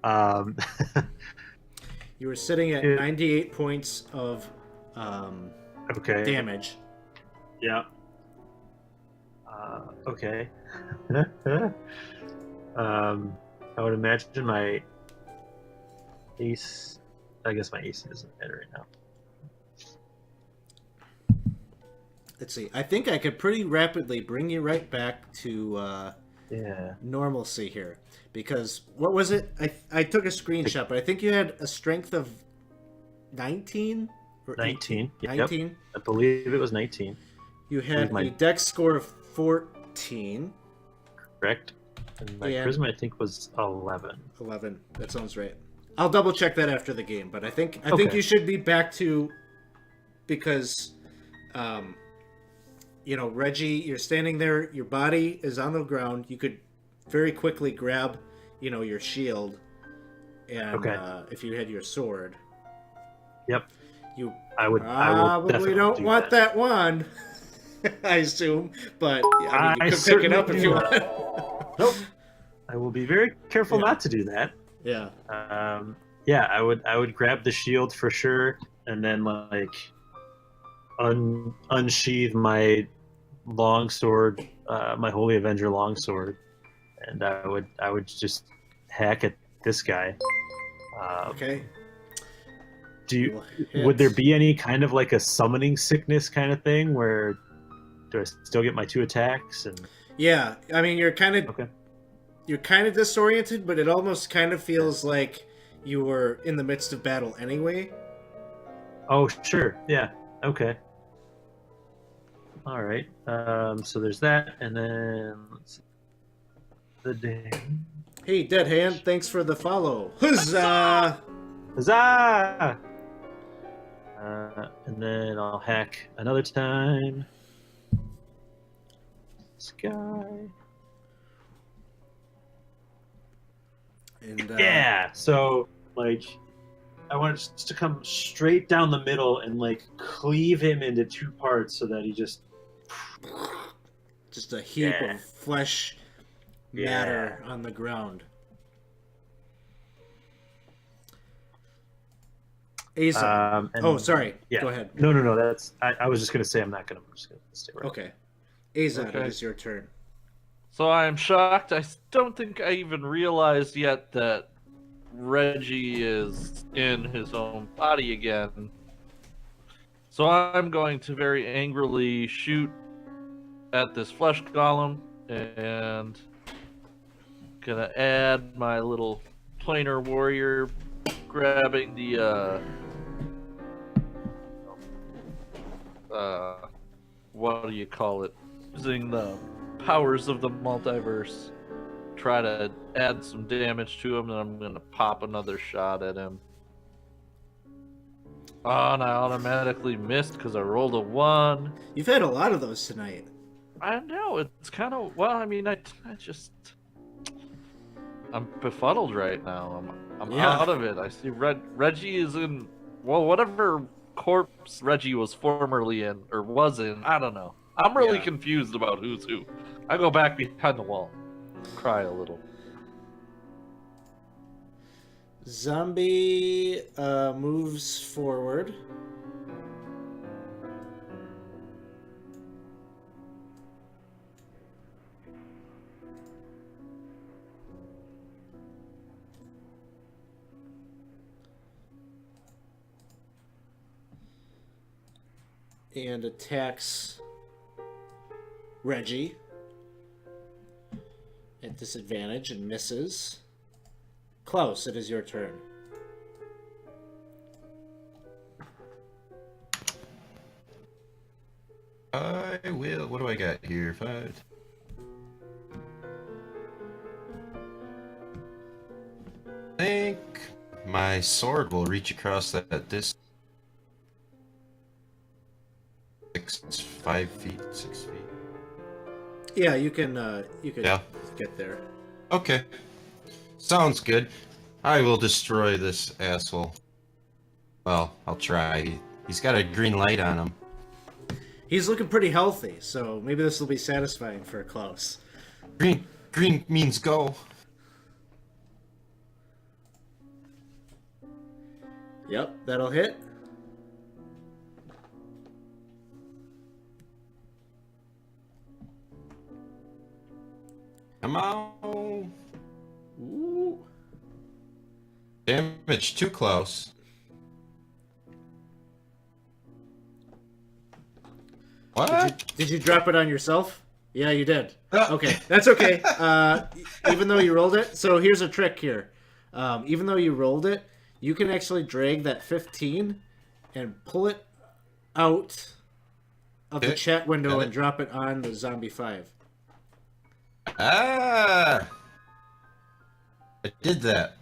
um, You were sitting at 98 points of okay. damage. Yeah. Okay. I would imagine my ace. I guess my ace isn't hit right now. Let's see. I think I could pretty rapidly bring you right back to Yeah. normalcy here. Because, what was it? I took a screenshot, but I think you had a strength of 19? Or 19. 19? Yep. I believe it was 19. You had my- a dex score of 14. Correct. And my Yeah. charisma, I think, was 11. 11. That sounds right. I'll double check that after the game, but I think Okay. you should be back to, because Reggie, you're standing there, your body is on the ground. You could very quickly grab, your shield, and Okay. if you had your sword, Yep. you I will probably definitely don't do want that wand. I assume, but you I could pick it up certainly if you do want. Nope. I will be very careful Yeah. not to do that. Yeah. Yeah, I would grab the shield for sure, and then unsheathe my longsword, my Holy Avenger longsword, and I would just hack at this guy. Okay. Would there be any kind of a summoning sickness kind of thing where do I still get my 2 attacks? And Yeah, I mean, you're kind of okay, disoriented, but it almost kind of feels like you were in the midst of battle anyway. oh sure, yeah, okay. All right. So there's that, and then let's see. The dam. Hey, Dead Hand, thanks for the follow. Huzzah! Huzzah! And then I'll hack another time. Sky. And Yeah. So like, I want it to come straight down the middle and like cleave him into two parts so that he just a heap Yeah. of flesh matter on the ground. Asa. and- Oh, sorry. Yeah. Go ahead. No. That's I was just gonna say I'm just gonna stay right. Okay. Asa, Okay. it is your turn. So I'm shocked. I don't think I even realized yet that Reggie is in his own body again. So I'm going to very angrily shoot at this flesh golem and gonna add my little planar warrior grabbing the what do you call it? Using the powers of the multiverse. Try to add some damage to him, and I'm gonna pop another shot at him. Oh, and I automatically missed because I rolled a 1. You've had a lot of those tonight. I know, it's kind of, well, I mean, I just, I'm befuddled right now. I'm Yeah. out of it. I see Reggie is in, well, whatever corpse Reggie was formerly in, or was in, I don't know. I'm really Yeah. confused about who's who. I go back behind the wall, cry a little. Zombie moves forward. And attacks Reggie at disadvantage and misses. Klaus, it is your turn. I will. What do I got here? 5. I think my sword will reach across that distance. 5 feet, 6 feet. Yeah, you can Yeah. get there. Okay. Sounds good. I will destroy this asshole. Well, I'll try. He's got a green light on him. He's looking pretty healthy, so maybe this will be satisfying for Klaus. Green means go. Yep, that'll hit. Come on. Ooh. Damage too close. What? Did you drop it on yourself? Yeah, you did. Ah. Okay, that's okay. Even though you rolled it, so here's a trick here. Even though you rolled it, you can actually drag that 15 and pull it out of the Okay, chat window got and it. drop it on the zombie 5. Ah! I did that.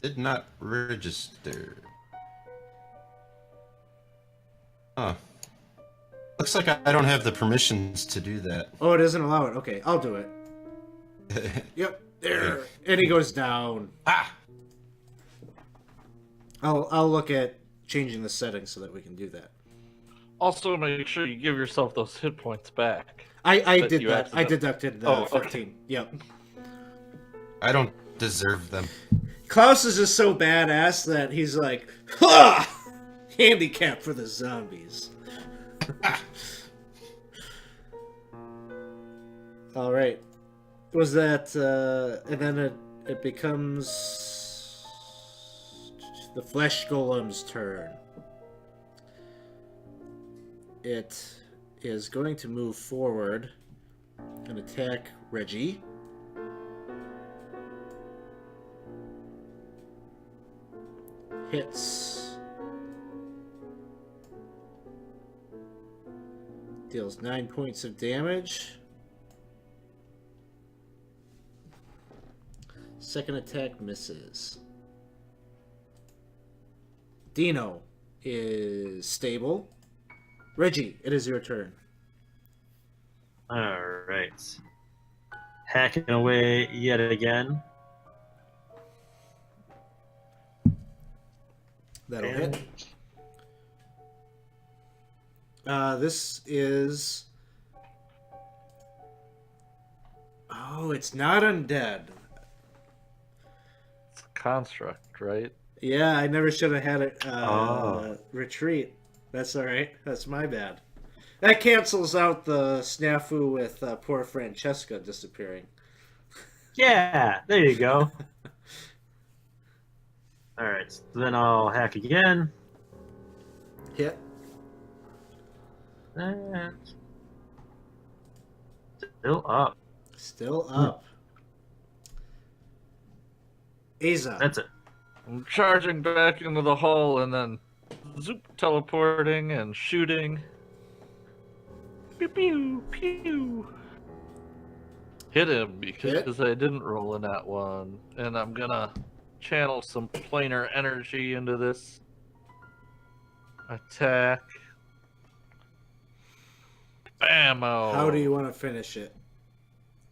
Did not register. Huh. Looks like I don't have the permissions to do that. Oh, it doesn't allow it. Okay, I'll do it. Yep, there. And he goes down. Ah! I'll look at changing the settings so that we can do that. Also, make sure you give yourself those hit points back. I That did you that. I accidentally- deducted Oh, okay. 15. Yep. I don't deserve them. Klaus is just so badass that he's like, ha! Handicap for the zombies. All right. Was that, and then it becomes the flesh golem's turn. It is going to move forward and attack Reggie. Hits. Deals 9 points of damage. Second attack misses. Dino is stable. Reggie, it is your turn. All right. Hacking away yet again. That'll hit. This is... Oh, it's not undead. It's a construct, right? Yeah, I never should have had it Oh. retreat. That's alright. That's my bad. That cancels out the snafu with poor Francesca disappearing. Yeah, there you go. All right, so then I'll hack again. Hit. And still up. Still up. Aza. That's it. I'm charging back into the hall and then zoop, teleporting and shooting. Pew pew pew. Hit him because I didn't roll in that one, and I'm gonna channel some planar energy into this attack. Bammo! How do you want to finish it?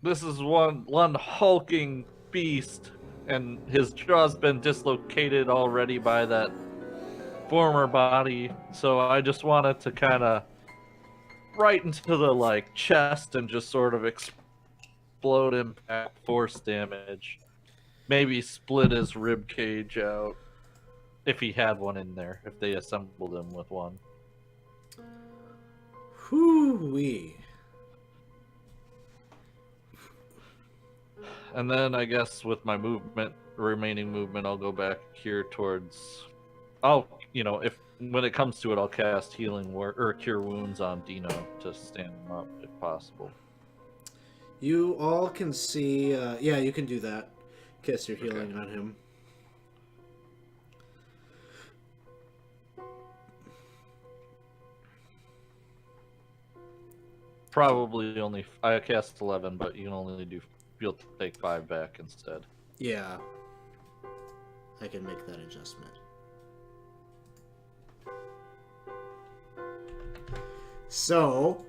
This is one hulking beast, and his jaw's been dislocated already by that former body. So I just wanted to kind of right into the chest and just sort of explode impact force damage. Maybe split his rib cage out if he had one in there. If they assembled him with one. Whoo-wee. And then I guess with my remaining movement, I'll go back here towards. If when it comes to it, I'll cast healing or cure wounds on Dino to stand him up if possible. You all can see. Yeah, you can do that. Cast your healing on him. Probably only I cast 11, but you can only you'll take 5 back instead. Yeah. I can make that adjustment. So,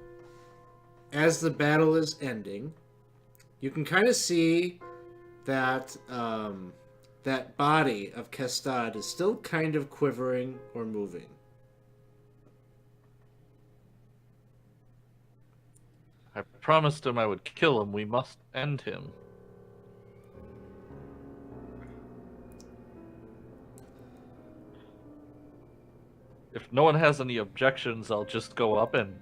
as the battle is ending, you can kind of see that that body of Kestad is still kind of quivering or moving. I promised him I would kill him. We must end him. If no one has any objections, I'll just go up and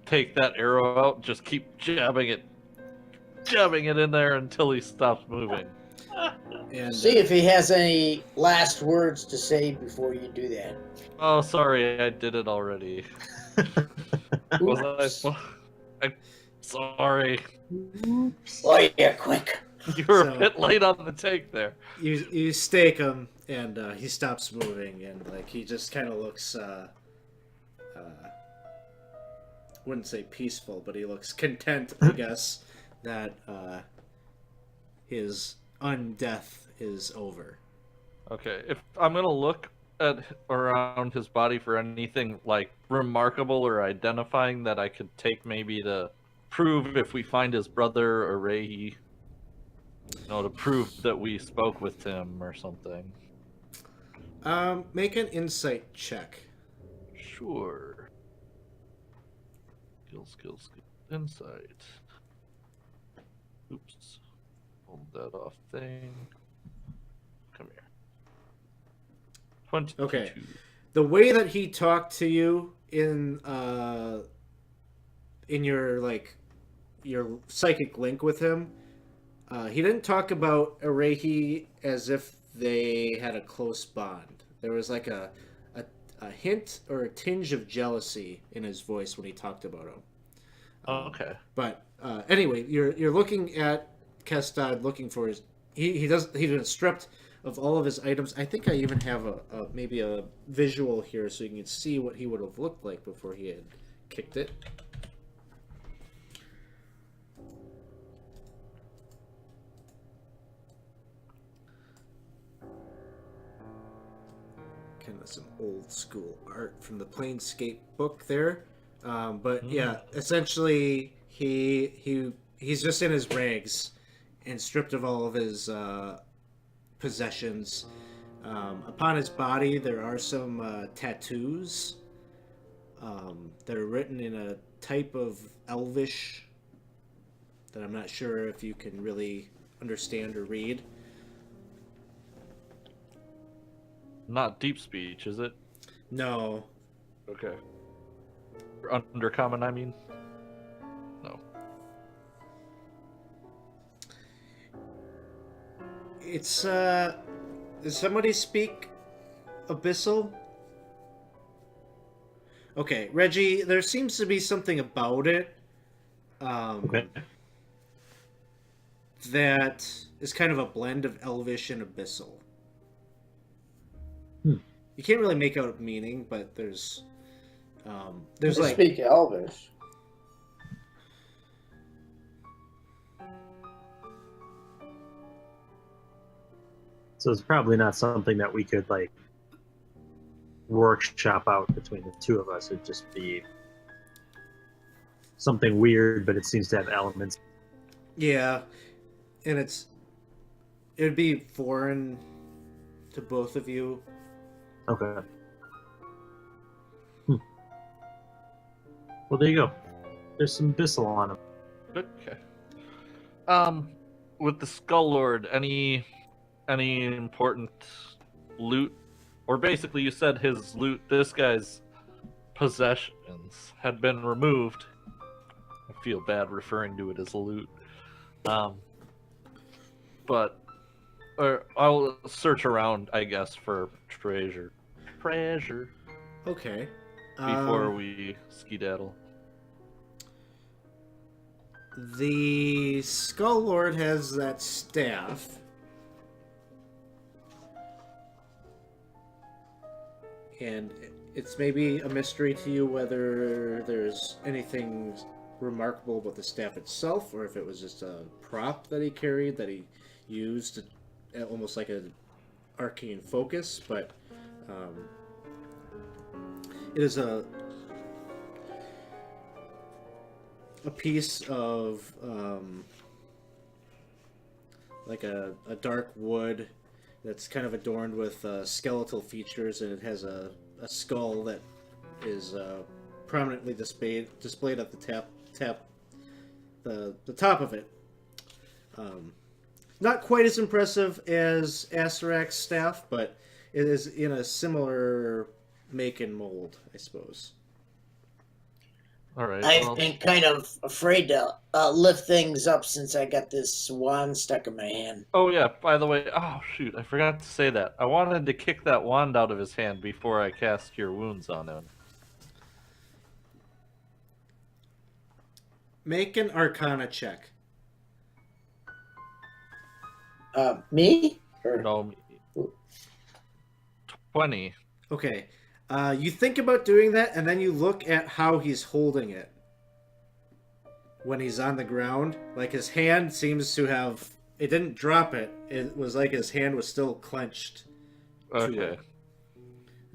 take that arrow out and just keep jabbing it in there until he stops moving. And See if he has any last words to say before you do that. Oh, sorry, I did it already. Oops. I'm sorry. Oh, yeah, quick. You were So- a bit late on the take there. you stake him, and he stops moving, and he just kind of looks. Wouldn't say peaceful, but he looks content, I guess, that his undeath is over. Okay, if I'm gonna look at around his body for anything remarkable or identifying that I could take maybe to prove if we find his brother or Rehi, to prove that we spoke with him or something. Make an insight check. Sure. Skill. Insight. Oops. Hold that off thing. Come here. 22. Okay. The way that he talked to you in your psychic link with him, he didn't talk about Arehi as if they had a close bond. There was a hint or a tinge of jealousy in his voice when he talked about him. Oh, okay. But anyway, you're looking at Kestad, looking for his. He's been stripped of all of his items. I think I even have maybe a visual here so you can see what he would have looked like before he had kicked it. Kind of some old school art from the Planescape book there. But yeah, essentially he's just in his rags and stripped of all of his possessions. Upon his body, there are some tattoos that are written in a type of Elvish that I'm not sure if you can really understand or read. Not deep speech, is it? No. Okay. Undercommon, I mean? No. It's, does somebody speak Abyssal? Okay, Reggie, there seems to be something about it Okay. that is kind of a blend of Elvish and Abyssal. Hmm. You can't really make out meaning, but there's They like speak Elvish. So it's probably not something that we could like workshop out between the two of us. It'd just be something weird, but it seems to have elements. yeah, and it'd be foreign to both of you. Okay. Well, there you go. There's some Bissell on them. Okay. With the Skull Lord, any important loot? Or basically, you said his loot, this guy's possessions had been removed. I feel bad referring to it as loot. But or I'll search around, I guess, for treasure. Okay. Before we skedaddle. The Skull Lord has that staff. And it's maybe a mystery to you whether there's anything remarkable about the staff itself, or if it was just a prop that he carried that he used to, almost like an arcane focus. But it is a piece of like a dark wood that's kind of adorned with skeletal features, and it has a skull that is prominently displayed at the top of it. Not quite as impressive as Asarak's staff, but it is in a similar make and mold, I suppose. All right. I've been kind of afraid to lift things up since I got this wand stuck in my hand. Oh yeah, by the way, oh shoot, I forgot to say that. I wanted to kick that wand out of his hand before I cast Cure Wounds on him. Make an Arcana check. Me? Or... No, 20. Okay. You think about doing that, and then you look at how he's holding it when he's on the ground. Like, his hand seems to have... It didn't drop it. It was like his hand was still clenched to Okay. it.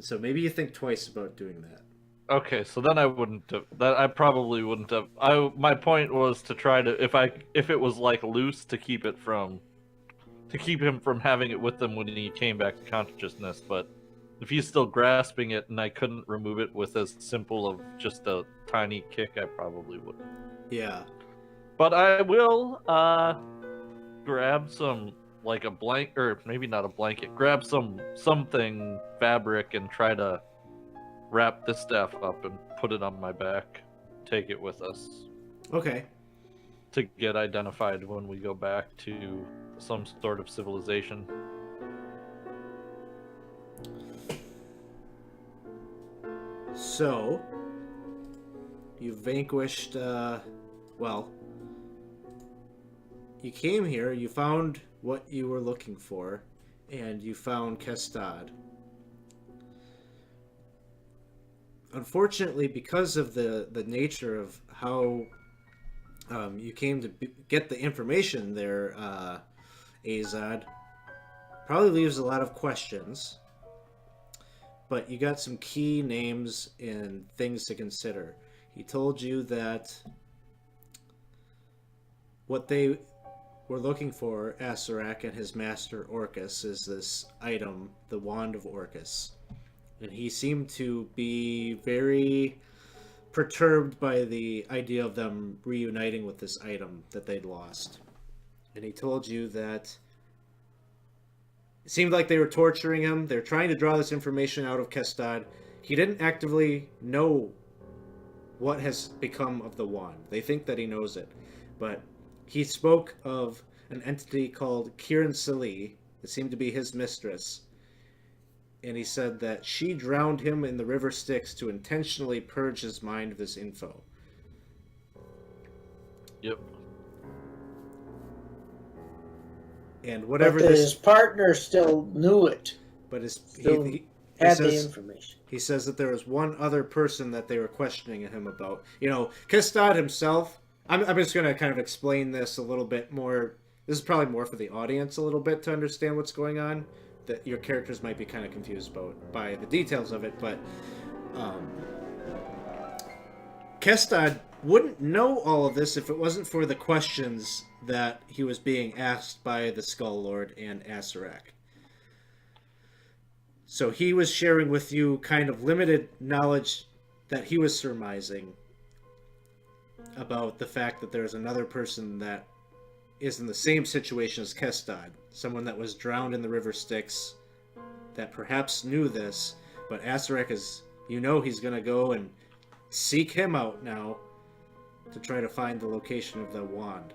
So maybe you think twice about doing that. Okay, so then I wouldn't have. That I probably wouldn't have. My point was to try to if it was like loose to keep him from having it with him when he came back to consciousness, but if he's still grasping it and I couldn't remove it with as simple of just a tiny kick, I probably wouldn't. Yeah. But I will grab some, like a blanket, or maybe not a blanket, grab something fabric and try to wrap this staff up and put it on my back. Take it with us Okay. to get identified when we go back to some sort of civilization. So, you vanquished, well, you came here, you found what you were looking for, and you found Kestad. unfortunately, because of the nature of how you came to get the information there, Azad, probably leaves a lot of questions. But you got some key names and things to consider. He told you that what they were looking for, Asarak and his master Orcus, is this item, the Wand of Orcus. And he seemed to be very perturbed by the idea of them reuniting with this item that they'd lost. And he told you that it seemed like they were torturing him. They're trying to draw this information out of Kestad. He didn't actively know what has become of the wand. They think that he knows it. But he spoke of an entity called Kiran Sali that seemed to be his mistress. And he said that she drowned him in the river Styx to intentionally purge his mind of this info. Yep. And whatever but this... his partner still knew it. But his... He says, the information. He says that there was one other person that they were questioning him about. You know, Kestad himself... I'm just going to kind of explain this a little bit more. This is probably more for the audience a little bit to understand what's going on. That your characters might be kind of confused by the details of it, but Kestad wouldn't know all of this if it wasn't for the questions that he was being asked by the Skull Lord and Asarak. So he was sharing with you kind of limited knowledge that he was surmising about the fact that there's another person that is in the same situation as Kestad, someone that was drowned in the river Styx, that perhaps knew this, but Asarak is, you know, he's going to go and seek him out now to try to find the location of the wand.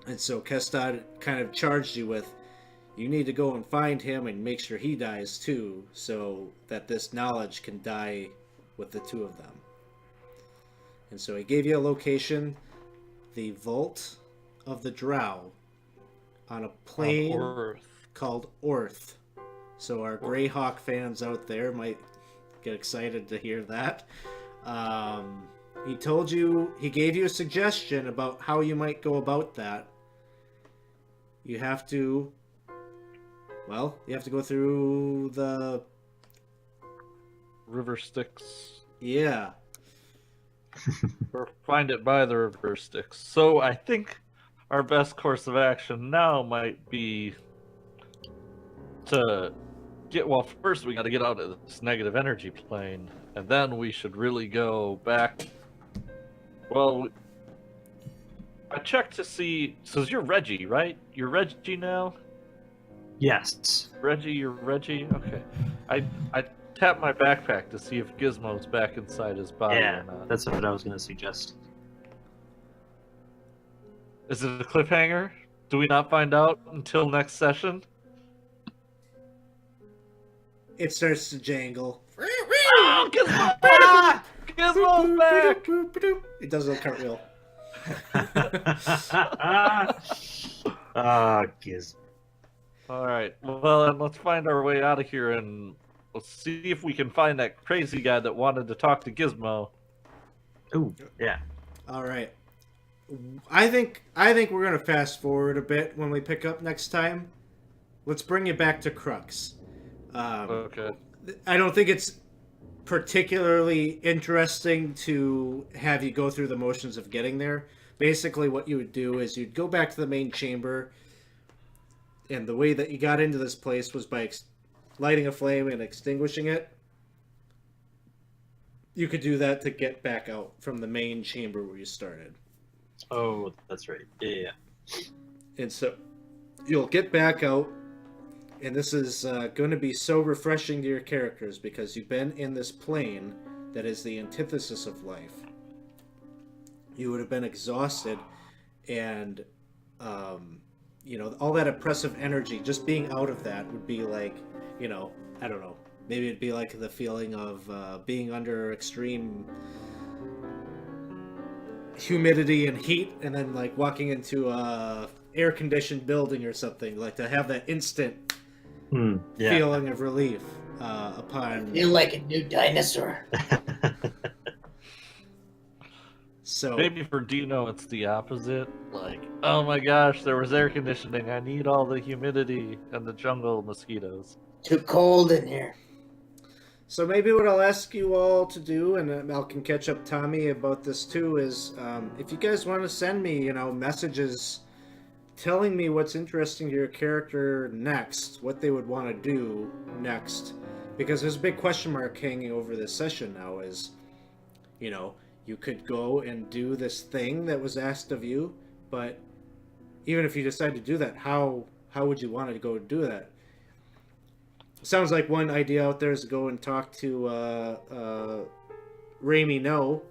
And so Kestad kind of charged you with, you need to go and find him and make sure he dies too, so that this knowledge can die with the two of them. And so he gave you a location, the Vault of the Drow, on a plane called Orth. So our Greyhawk fans out there might get excited to hear that. He gave you a suggestion about how you might go about that. You have to go through the River Styx. Yeah. Or find it by the river Styx. So I think our best course of action now might be to first we got to get out of this negative energy plane, and then we should really go back. Well, I checked to see. So you're Reggie, right? You're Reggie now? Yes. Reggie, you're Reggie? Okay. I tapped my backpack to see if Gizmo's back inside his body Yeah, or not. that's what I was going to suggest. Is it a cliffhanger? Do we not find out until next session? It starts to jangle. Oh, Gizmo's back! Gizmo's back! It does a cartwheel. Giz. Alright, well then let's find our way out of here and let's see if we can find that crazy guy that wanted to talk to Gizmo. Ooh, yeah. All right. I think we're gonna fast forward a bit when we pick up next time. Let's bring you back to Crux. Okay. I don't think it's particularly interesting to have you go through the motions of getting there. Basically, what you would do is you'd go back to the main chamber, and the way that you got into this place was by lighting a flame and extinguishing it. You could do that to get back out from the main chamber where you started. Oh, that's right. Yeah. And so you'll get back out, and this is going to be so refreshing to your characters because you've been in this plane that is the antithesis of life. You would have been exhausted, and all that oppressive energy, just being out of that would be like, I don't know, maybe it'd be like the feeling of being under extreme humidity and heat, and then like walking into a air-conditioned building or something, like to have that instant feeling of relief. upon. Feel like a new dinosaur. So Maybe for Dino, it's the opposite. Like, oh my gosh, there was air conditioning. I need all the humidity and the jungle mosquitoes. Too cold in here. So maybe what I'll ask you all to do, and I can catch up Tommy about this too, is if you guys want to send me, messages telling me what's interesting to your character next, what they would want to do next, because there's a big question mark hanging over this session now. Is, you could go and do this thing that was asked of you, but even if you decide to do that, how would you want to go do that? Sounds like one idea out there is to go and talk to Raimi No,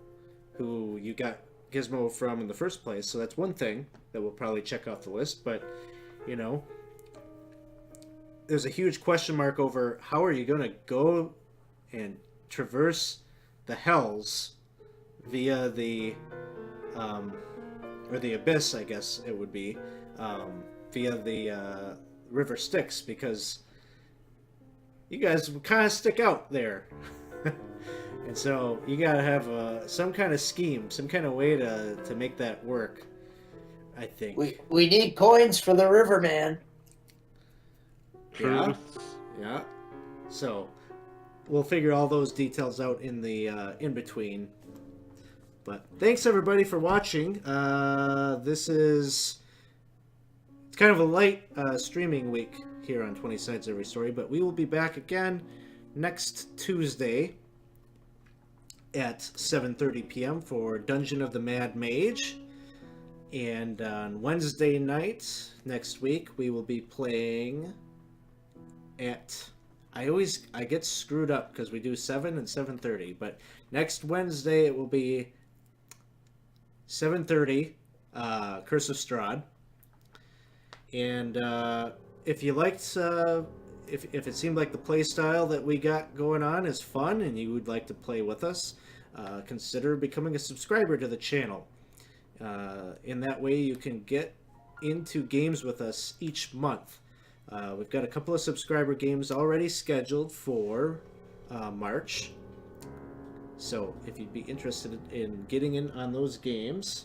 who you got Gizmo from in the first place. So that's one thing that we'll probably check off the list. But, there's a huge question mark over how are you going to go and traverse the hells via the, or the abyss, I guess it would be, via the River Styx, because you guys kind of stick out there. And so you gotta have some kind of scheme, some kind of way to make that work, I think. We need coins for the Riverman. Yeah. Truth. Yeah. So we'll figure all those details out in the in between. But thanks everybody for watching. It's kind of a light streaming week here on 20 Sides Every Story, but we will be back again next Tuesday at 7:30 p.m. for Dungeon of the Mad Mage. And on Wednesday night next week, we will be playing at... I get screwed up because we do 7 and 7:30, but next Wednesday it will be 7:30, Curse of Strahd. And if you liked, if it seemed like the play style that we got going on is fun and you would like to play with us, consider becoming a subscriber to the channel. In that way you can get into games with us each month. We've got a couple of subscriber games already scheduled for March. So if you'd be interested in getting in on those games,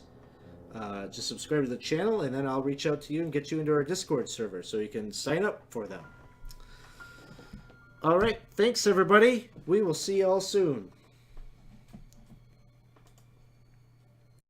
just subscribe to the channel and then I'll reach out to you and get you into our Discord server so you can sign up for them. Alright, thanks everybody. We will see you all soon.